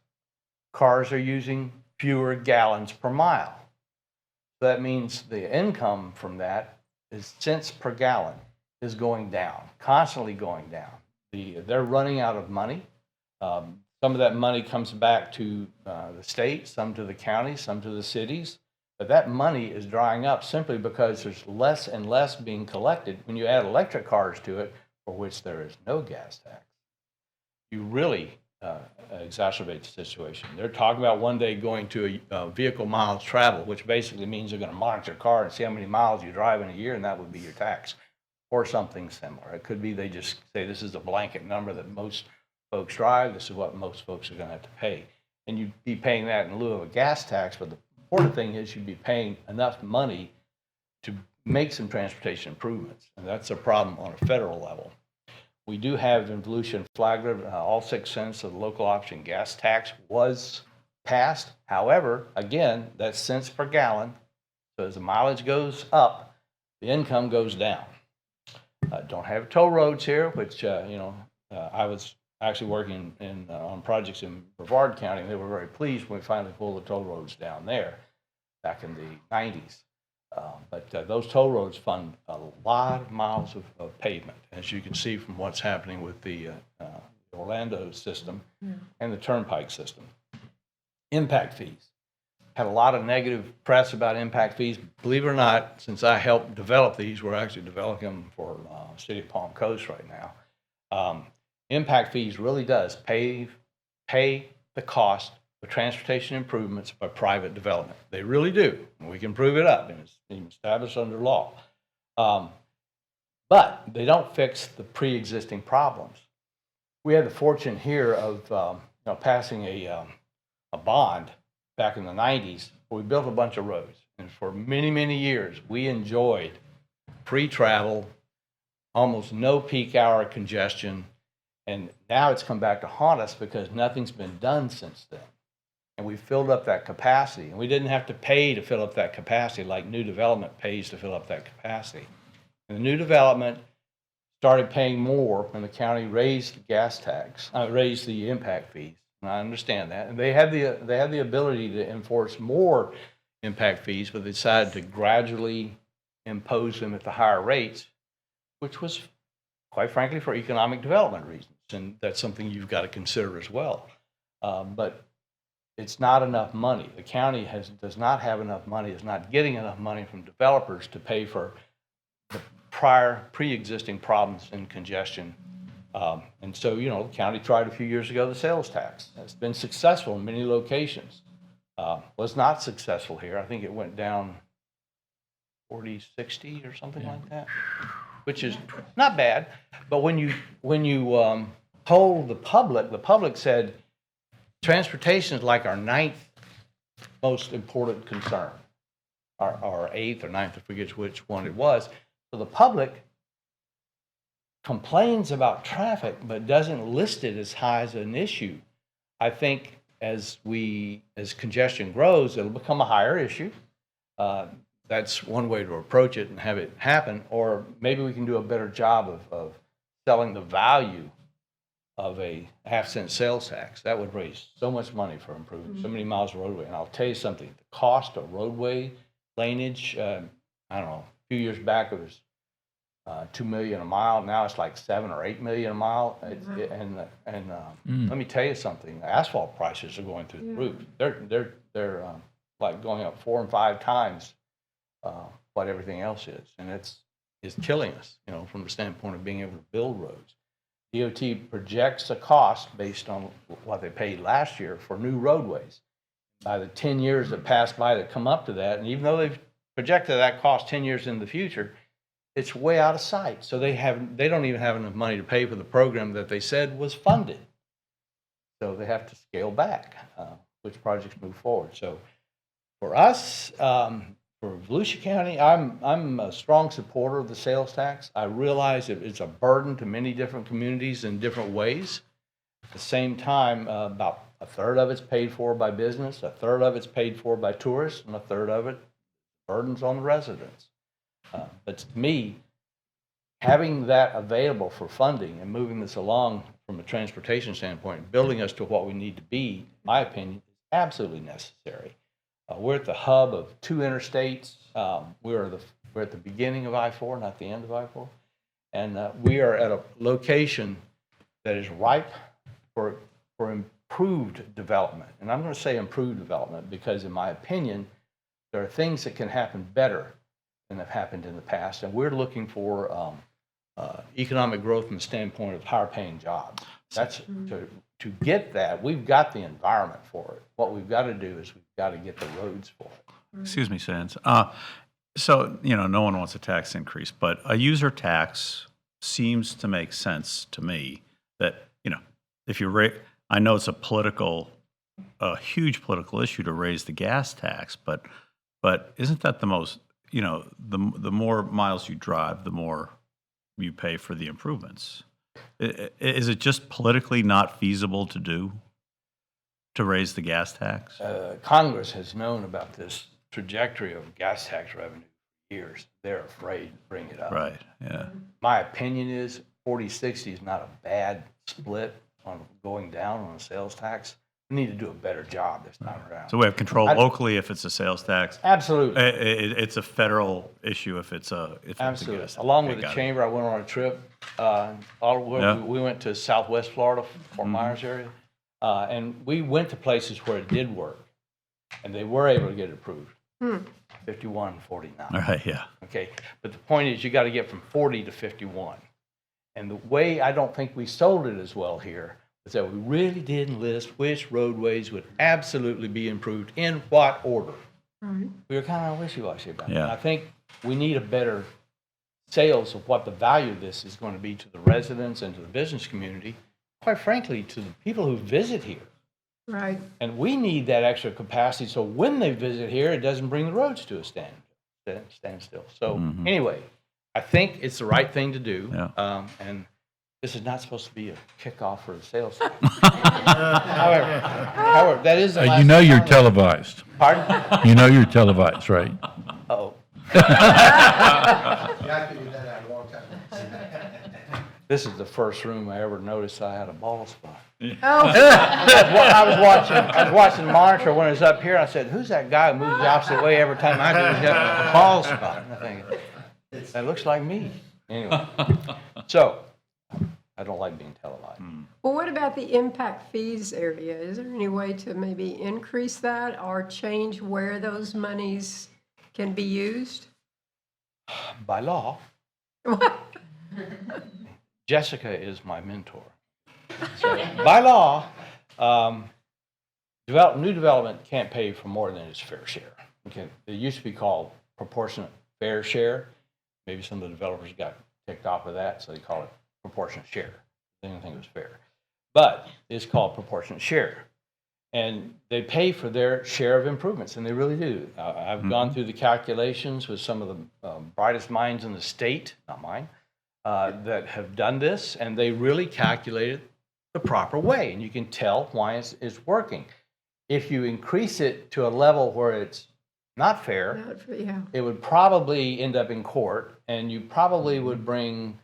S12: Cars are using fewer gallons per mile. That means the income from that is cents per gallon is going down, constantly going down. They're running out of money. Some of that money comes back to the state, some to the counties, some to the cities. But that money is drying up simply because there's less and less being collected. When you add electric cars to it, for which there is no gas tax, you really exacerbate the situation. They're talking about one day going to a vehicle miles travel, which basically means they're going to monitor your car and see how many miles you drive in a year, and that would be your tax, or something similar. It could be they just say this is a blanket number that most folks drive. This is what most folks are going to have to pay. And you'd be paying that in lieu of a gas tax, but the important thing is you'd be paying enough money to make some transportation improvements, and that's a problem on a federal level. We do have in Volusia and Flagler, all 6 cents of the local option gas tax was passed. However, again, that's cents per gallon. So as the mileage goes up, the income goes down. Don't have toll roads here, which, I was actually working on projects in Brevard County, and they were very pleased when we finally pulled the toll roads down there back in the 90s. But those toll roads fund a lot of miles of pavement, as you can see from what's happening with the Orlando system and the Turnpike system. Impact fees. Had a lot of negative press about impact fees. Believe it or not, since I helped develop these, we're actually developing them for City of Palm Coast right now. Impact fees really does pay the cost of transportation improvements by private development. They really do. We can prove it up, and it's been established under law. But they don't fix the pre-existing problems. We had the fortune here of passing a bond back in the 90s where we built a bunch of roads. And for many, many years, we enjoyed free travel, almost no peak hour congestion. And now it's come back to haunt us because nothing's been done since then. And we filled up that capacity. And we didn't have to pay to fill up that capacity like new development pays to fill up that capacity. And the new development started paying more when the county raised the gas tax, raised the impact fees. And I understand that. And they had the ability to enforce more impact fees, but they decided to gradually impose them at the higher rates, which was, quite frankly, for economic development reasons. And that's something you've got to consider as well. But it's not enough money. The county does not have enough money, is not getting enough money from developers to pay for the pre-existing problems in congestion. And so, the county tried a few years ago the sales tax. It's been successful in many locations. Was not successful here. I think it went down 40-60 or something like that, which is not bad. But when you polled the public said transportation is like our 9th most important concern, our 8th or 9th, I forget which one it was. So the public complains about traffic, but doesn't list it as high as an issue. I think as congestion grows, it'll become a higher issue. That's one way to approach it and have it happen. Or maybe we can do a better job of selling the value of a half-cent sales tax. That would raise so much money for improving so many miles of roadway. And I'll tell you something, the cost of roadway laneage, I don't know, a few years back it was $2 million a mile. Now it's like $7 or $8 million a mile. Let me tell you something, asphalt prices are going through the roof. They're like going up 4 and 5 times what everything else is. And it's killing us, from the standpoint of being able to build roads. DOT projects a cost based on what they paid last year for new roadways. By the 10 years that pass by that come up to that, and even though they've projected that cost 10 years in the future, it's way out of sight. So they don't even have enough money to pay for the program that they said was funded. So they have to scale back which projects move forward. So for us, for Volusia County, I'm a strong supporter of the sales tax. I realize that it's a burden to many different communities in different ways. At the same time, about a third of it's paid for by business, a third of it's paid for by tourists, and a third of it burdens on the residents. But to me, having that available for funding and moving this along from a transportation standpoint, building us to what we need to be, in my opinion, is absolutely necessary. We're at the hub of 2 interstates. We're at the beginning of I-4, not the end of I-4. And we are at a location that is ripe for improved development. And I'm going to say improved development because, in my opinion, there are things that can happen better than have happened in the past. And we're looking for economic growth from the standpoint of higher paying jobs. That's to get that, we've got the environment for it. What we've got to do is we've got to get the roads for it.
S2: Excuse me, Sands. So, no one wants a tax increase, but a user tax seems to make sense to me that, if you I know it's a huge political issue to raise the gas tax, but isn't that the most, the more miles you drive, the more you pay for the improvements? Is it just politically not feasible to raise the gas tax?
S12: Congress has known about this trajectory of gas tax revenue for years. They're afraid to bring it up.
S2: Right, yeah.
S12: My opinion is 40-60 is not a bad split on going down on a sales tax. We need to do a better job this time around.
S2: So we have control locally if it's a sales tax.
S12: Absolutely.
S2: It's a federal issue if it's a
S12: Absolutely.
S2: gas tax.
S12: Along
S2: Okay,
S12: with the
S2: got it.
S12: chamber, I went on a trip. We went to Southwest Florida, Fort Myers area, and we went to places where it did work, and they were able to get it approved. 51-49.
S2: All right, yeah.
S12: Okay, but the point is, you got to get from 40 to 51. And the way I don't think we sold it as well here was that we really didn't list which roadways would absolutely be improved in what order.
S1: Right.
S12: We were kind of wishy-washy about it.
S2: Yeah.
S12: And I think we need a better sales of what the value of this is going to be to the residents and to the business community, quite frankly, to the people who visit here.
S1: Right.
S12: And we need that extra capacity so when they visit here, it doesn't bring the roads to a standstill. So anyway, I think it's the right thing to do.
S2: Yeah.
S12: And this is not supposed to be a kickoff for the sales tax. However, that is the last
S6: You're
S12: comment.
S6: televised.
S12: Pardon?
S6: You're televised, right?
S12: Uh-oh. This is the first room I ever noticed I had a bald spot.
S1: Oh,
S12: I was watching the monitor when it was up here. And I said, "Who's that guy who moves the opposite way every time I do? He's got a bald spot." And I think, that looks like me. Anyway, so I don't like being televised.
S1: well, what about the impact fees area? Is there any way to maybe increase that or change where those monies can be used?
S12: By law, Jessica is my mentor. So, by law, new development can't pay for more than its fair share. Okay, it used to be called proportionate fair share. Maybe some of the developers got kicked off of that, so they call it proportionate share. They didn't think it was fair, but it's called proportionate share, and they pay for their share of improvements, and they really do. I've gone through the calculations with some of the brightest minds in the state, not mine, that have done this, and they really calculated the proper way, and you can tell why it's working. If you increase it to a level where it's not fair,
S1: Yeah.
S12: it would probably end up in court, and you probably would bring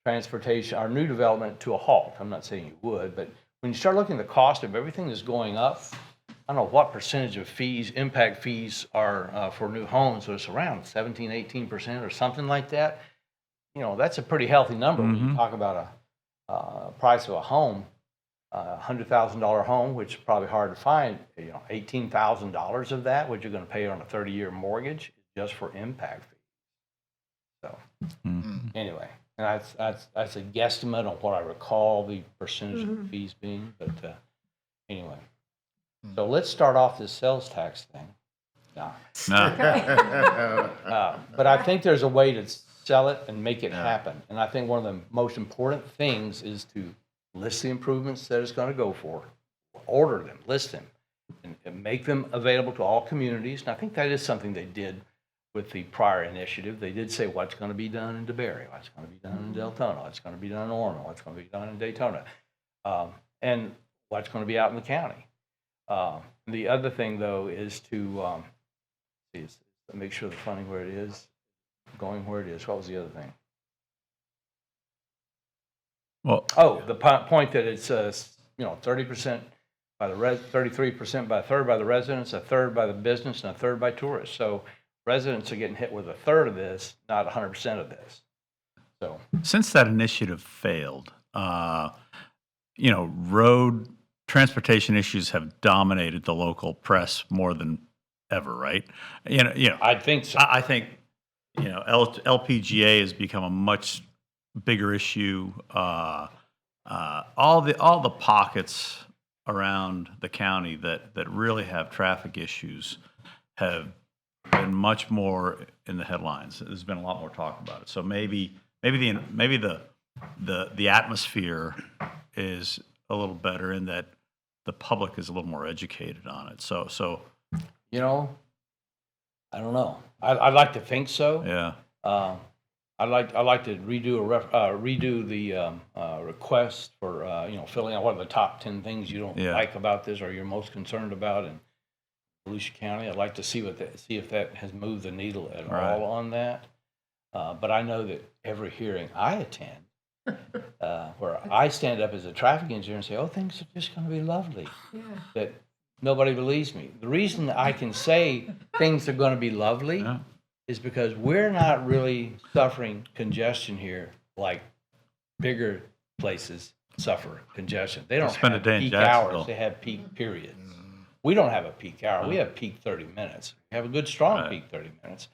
S12: transportation or new development to a halt. I'm not saying you would, but when you start looking at the cost of everything that's going up, I don't know what percentage of fees, impact fees are for new homes, so it's around 17, 18% or something like that. That's a pretty healthy number when you talk about a price of a home, $100,000 home, which is probably hard to find. $18,000 of that, which you're going to pay on a 30-year mortgage, just for impact fees. So anyway, and that's a guesstimate on what I recall the percentage of fees being. But anyway, so let's start off this sales tax thing. No. But I think there's a way to sell it and make it happen. And I think one of the most important things is to list the improvements that it's going to go for, order them, list them, and make them available to all communities. And I think that is something they did with the prior initiative. They did say what's going to be done in DeBerry, what's going to be done in Deltona, what's going to be done in Ormond, what's going to be done in Daytona, and what's going to be out in the county. The other thing, though, is to make sure the funding where it is, going where it is. What was the other thing?
S2: Well,
S12: Oh, the point that it's, 30% by the 33% by a third by the residents, a third by the business, and a third by tourists. So residents are getting hit with a third of this, not 100% of this. So,
S2: since that initiative failed, road transportation issues have dominated the local press more than ever, right?
S12: I think so.
S2: I think, LPGA has become a much bigger issue. All the pockets around the county that really have traffic issues have been much more in the headlines. There's been a lot more talk about it. So maybe the atmosphere is a little better in that the public is a little more educated on it. So
S12: I don't know. I'd like to think so.
S2: yeah.
S12: I'd like to redo the request for filling out what are the top 10 things you don't
S2: Yeah.
S12: like about this or you're most concerned about in Volusia County. I'd like to see if that has moved the needle at
S2: Right.
S12: all on that. But I know that every hearing I attend, where I stand up as a traffic engineer and say, "Oh, things are just going to be lovely," that nobody believes me. The reason I can say things are going to be lovely
S2: Yeah.
S12: is because we're not really suffering congestion here like bigger places suffer congestion. They don't
S2: Spend a
S12: have
S2: day in
S12: peak
S2: Jacksonville.
S12: hours, they have peak periods. We don't have a peak hour, we have peak 30 minutes. We have a good strong
S2: Right.
S12: peak 30 minutes.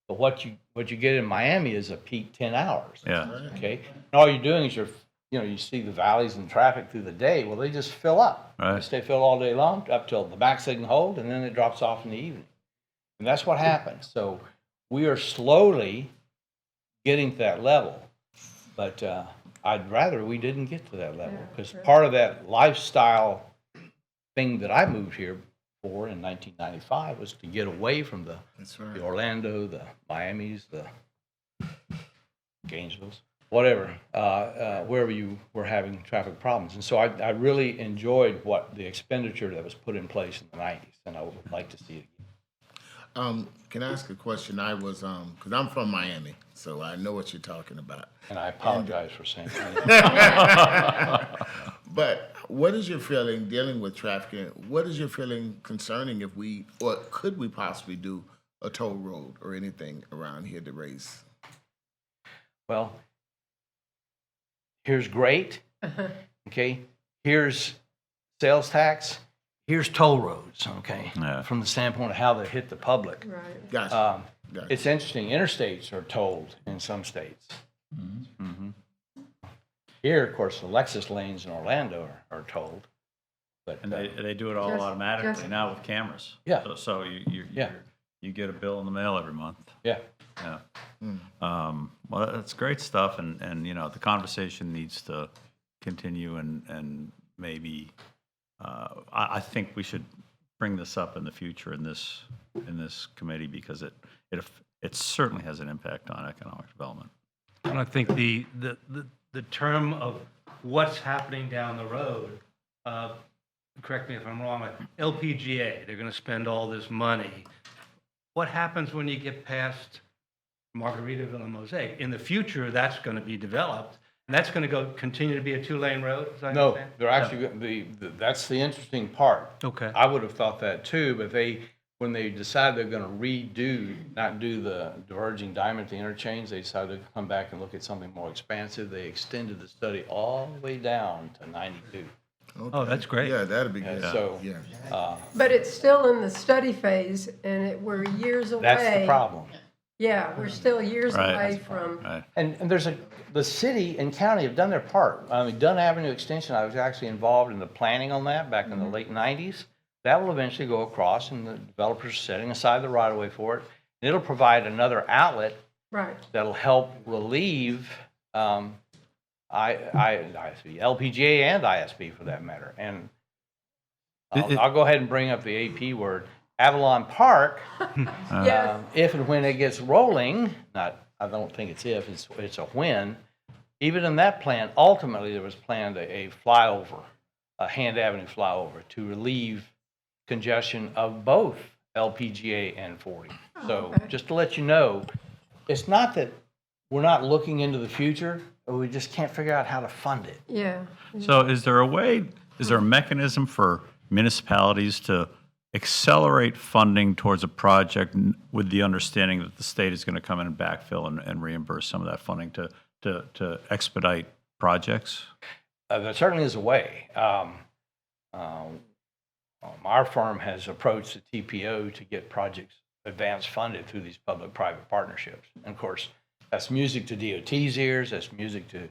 S12: But what you get in Miami is a peak 10 hours.
S2: Yeah.
S12: Okay? And all you're doing is you see the valleys and traffic through the day, well, they just fill up.
S2: Right.
S12: They stay filled all day long up till the max they can hold, and then it drops off in the evening. And that's what happens. So we are slowly getting to that level, but I'd rather we didn't get to that level because part of that lifestyle thing that I moved here for in 1995 was to get away from the Orlando, the Miamis, the Gainesvilles, whatever, wherever you were having traffic problems. And so I really enjoyed the expenditure that was put in place in the 90s, and I would like to see it again.
S10: Can I ask a question? I was, because I'm from Miami, so I know what you're talking about.
S12: And I apologize for saying that.
S10: But what is your feeling dealing with traffic? What is your feeling concerning if or could we possibly do a toll road or anything around here to raise?
S12: Well, here's great, okay? Here's sales tax, here's toll roads, okay?
S2: Yeah.
S12: From the standpoint of how they hit the public.
S1: Right.
S10: Gotcha.
S12: It's interesting, interstates are tolled in some states.
S2: Mm-hmm.
S12: Here, of course, the Lexus lanes in Orlando are tolled. But
S2: And they do it all
S1: Just-
S2: automatically now with cameras.
S12: Yeah.
S2: So
S12: Yeah.
S2: you get a bill in the mail every month.
S12: yeah,
S2: Yeah. Well, that's great stuff, and the conversation needs to continue, and maybe I think we should bring this up in the future in this committee because it certainly has an impact on economic development.
S8: And I think the term of what's happening down the road, correct me if I'm wrong, LPGA, they're going to spend all this money. What happens when you get past Margaritaville and Mosaic? In the future, that's going to be developed, and that's going to continue to be a two-lane road, as I
S12: no,
S8: understand?
S12: they're actually, that's the interesting part.
S8: Okay.
S12: I would have thought that too, but when they decided they're going to not do the diverging diamond at the interchange, they decided to come back and look at something more expansive. They extended the study all the way down to 92.
S8: Oh, that's great.
S10: Yeah, that'd be good.
S12: So
S10: Yeah.
S1: But it's still in the study phase, and we're years away.
S12: that's the problem.
S1: Yeah, we're still years
S2: Right.
S1: away from.
S2: Right.
S12: And the city and county have done their part. I mean, Dunn Avenue Extension, I was actually involved in the planning on that back in the late 90s. That will eventually go across, and the developers are setting aside the right-of-way for it. And it'll provide another outlet
S1: Right.
S12: that'll help relieve ISB, LPGA and ISB for that matter. And I'll go ahead and bring up the AP word, Avalon Park.
S1: Yes.
S12: If and when it gets rolling, I don't think it's if, it's a when. Even in that plan, ultimately there was planned a flyover, a Hand Avenue flyover to relieve congestion of both LPGA and 40. So
S1: okay.
S12: just to let you know, it's not that we're not looking into the future. but we just can't figure out how to fund it.
S1: Yeah.
S2: So is there a mechanism for municipalities to accelerate funding towards a project with the understanding that the state is going to come in and backfill and reimburse some of that funding to expedite projects?
S12: There certainly is a way. Our firm has approached the TPO to get projects advance funded through these public-private partnerships. And of course, that's music to DOT's ears, that's music to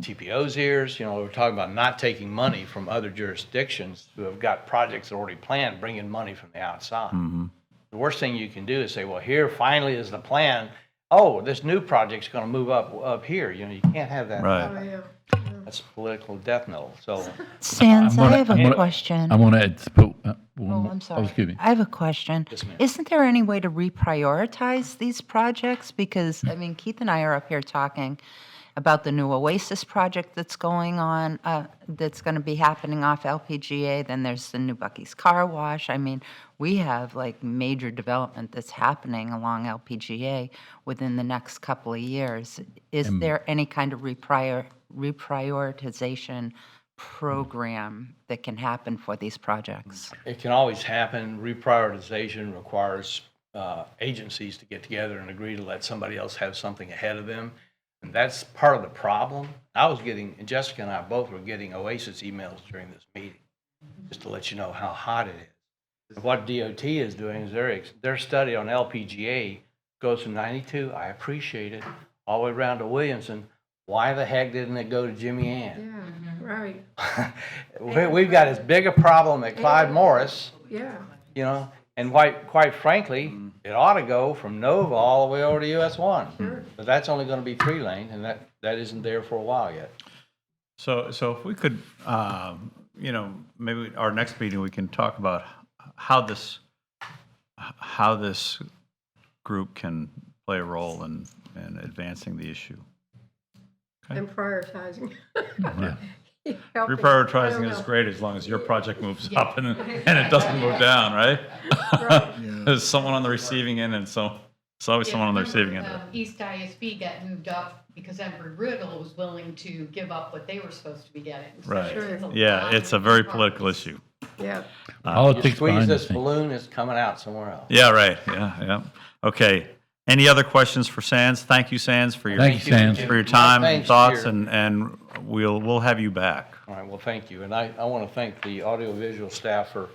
S12: TPO's ears. You know, we're talking about not taking money from other jurisdictions who have got projects already planned, bringing money from the outside. The worst thing you can do is say, well, here finally is the plan. Oh, this new project's going to move up here. You know, you can't have that.
S2: Right.
S1: Oh, yeah.
S12: That's political death knell. So
S3: Sands, I have
S6: I'm
S3: a
S6: gonna-
S3: question.
S6: I want to add,
S3: Oh, I'm sorry.
S6: excuse me.
S3: I have a question.
S12: Yes, ma'am.
S3: Isn't there any way to reprioritize these projects? Because, I mean, Keith and I are up here talking about the new Oasis project that's going on, that's going to be happening off LPGA. Then there's the new Bucky's Car Wash. I mean, we have like major development that's happening along LPGA within the next couple of years. Is there any kind of reprioritization program that can happen for these projects?
S12: it can always happen. Reprioritization requires agencies to get together and agree to let somebody else have something ahead of them. And that's part of the problem. And Jessica and I both were getting Oasis emails during this meeting, just to let you know how hot it is. What DOT is doing is their study on LPGA goes from 92, I appreciate it, all the way around to Williamson. Why the heck didn't it go to Jimmy Ann?
S1: Yeah, right.
S12: We've got as big a problem at Clyde Morris,
S1: Yeah.
S12: you know, and quite frankly, it ought to go from Nova all the way over to US 1. But that's only going to be 3-lane, and that isn't there for a while yet.
S2: So if we could, maybe our next meeting, we can talk about how this group can play a role in advancing the issue.
S1: And prioritizing.
S6: Yeah.
S1: Helping. I
S2: Reprioritizing
S1: don't
S2: is
S1: know.
S2: great as long as your project moves up and it doesn't move down, right? There's someone on the receiving end and it's always someone on the receiving end.
S9: East ISB got moved up because Embry-Riddle was willing to give up what they were supposed to be getting. So
S2: Right.
S9: it's a
S2: Yeah,
S9: lot
S2: it's
S9: of
S2: a very
S9: moving
S2: political
S9: parts.
S2: issue.
S1: Yeah.
S12: You
S6: Politics
S12: squeeze
S6: behind the
S12: this
S6: scenes.
S12: balloon, it's coming out somewhere else.
S2: Yeah, right. Yeah. Okay. Any other questions for Sands? Thank you, Sands, for your
S6: Thank you, Sands.
S2: for your time and
S12: Thanks,
S2: thoughts,
S12: dear.
S2: and we'll have you back.
S12: All right, well, thank you. And I want to thank the audiovisual staff for,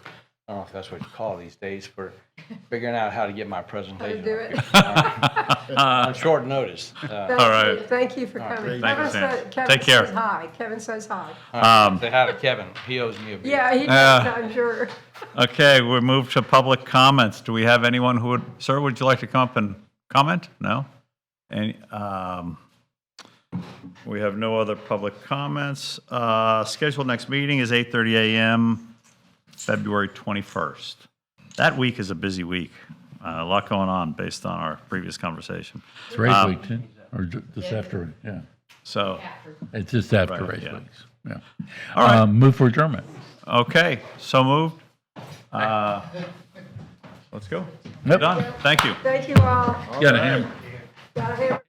S12: I don't know if that's what you call these days, for figuring out how to get my
S1: How to
S12: presentation.
S1: do
S12: up
S1: it.
S12: here. On short notice.
S1: Thank
S2: All right.
S1: you. Thank you for coming.
S2: Thank you,
S1: Kevin
S2: Sam.
S1: said- Kevin
S2: Take care.
S1: says hi. Kevin says hi.
S12: Say hi to Kevin. He owes me a beer.
S1: Yeah, he does, I'm sure.
S2: Okay, we move to public comments. Do we have anyone who would, sir, would you like to come up and comment? No? Any, we have no other public comments. Scheduled next meeting is 8:30 a.m., February 21st. That week is a busy week. A lot going on based on our previous conversation.
S6: It's race week, too, or just after, yeah.
S2: So,
S6: It's just after
S2: Right,
S6: race
S2: yeah.
S6: weeks, yeah.
S2: All right.
S6: Move for adjournment.
S2: okay, so moved. Let's go.
S6: Yep.
S2: Done. Thank you.
S1: Thank you all.
S6: Got a hammer.
S1: Got a hammer.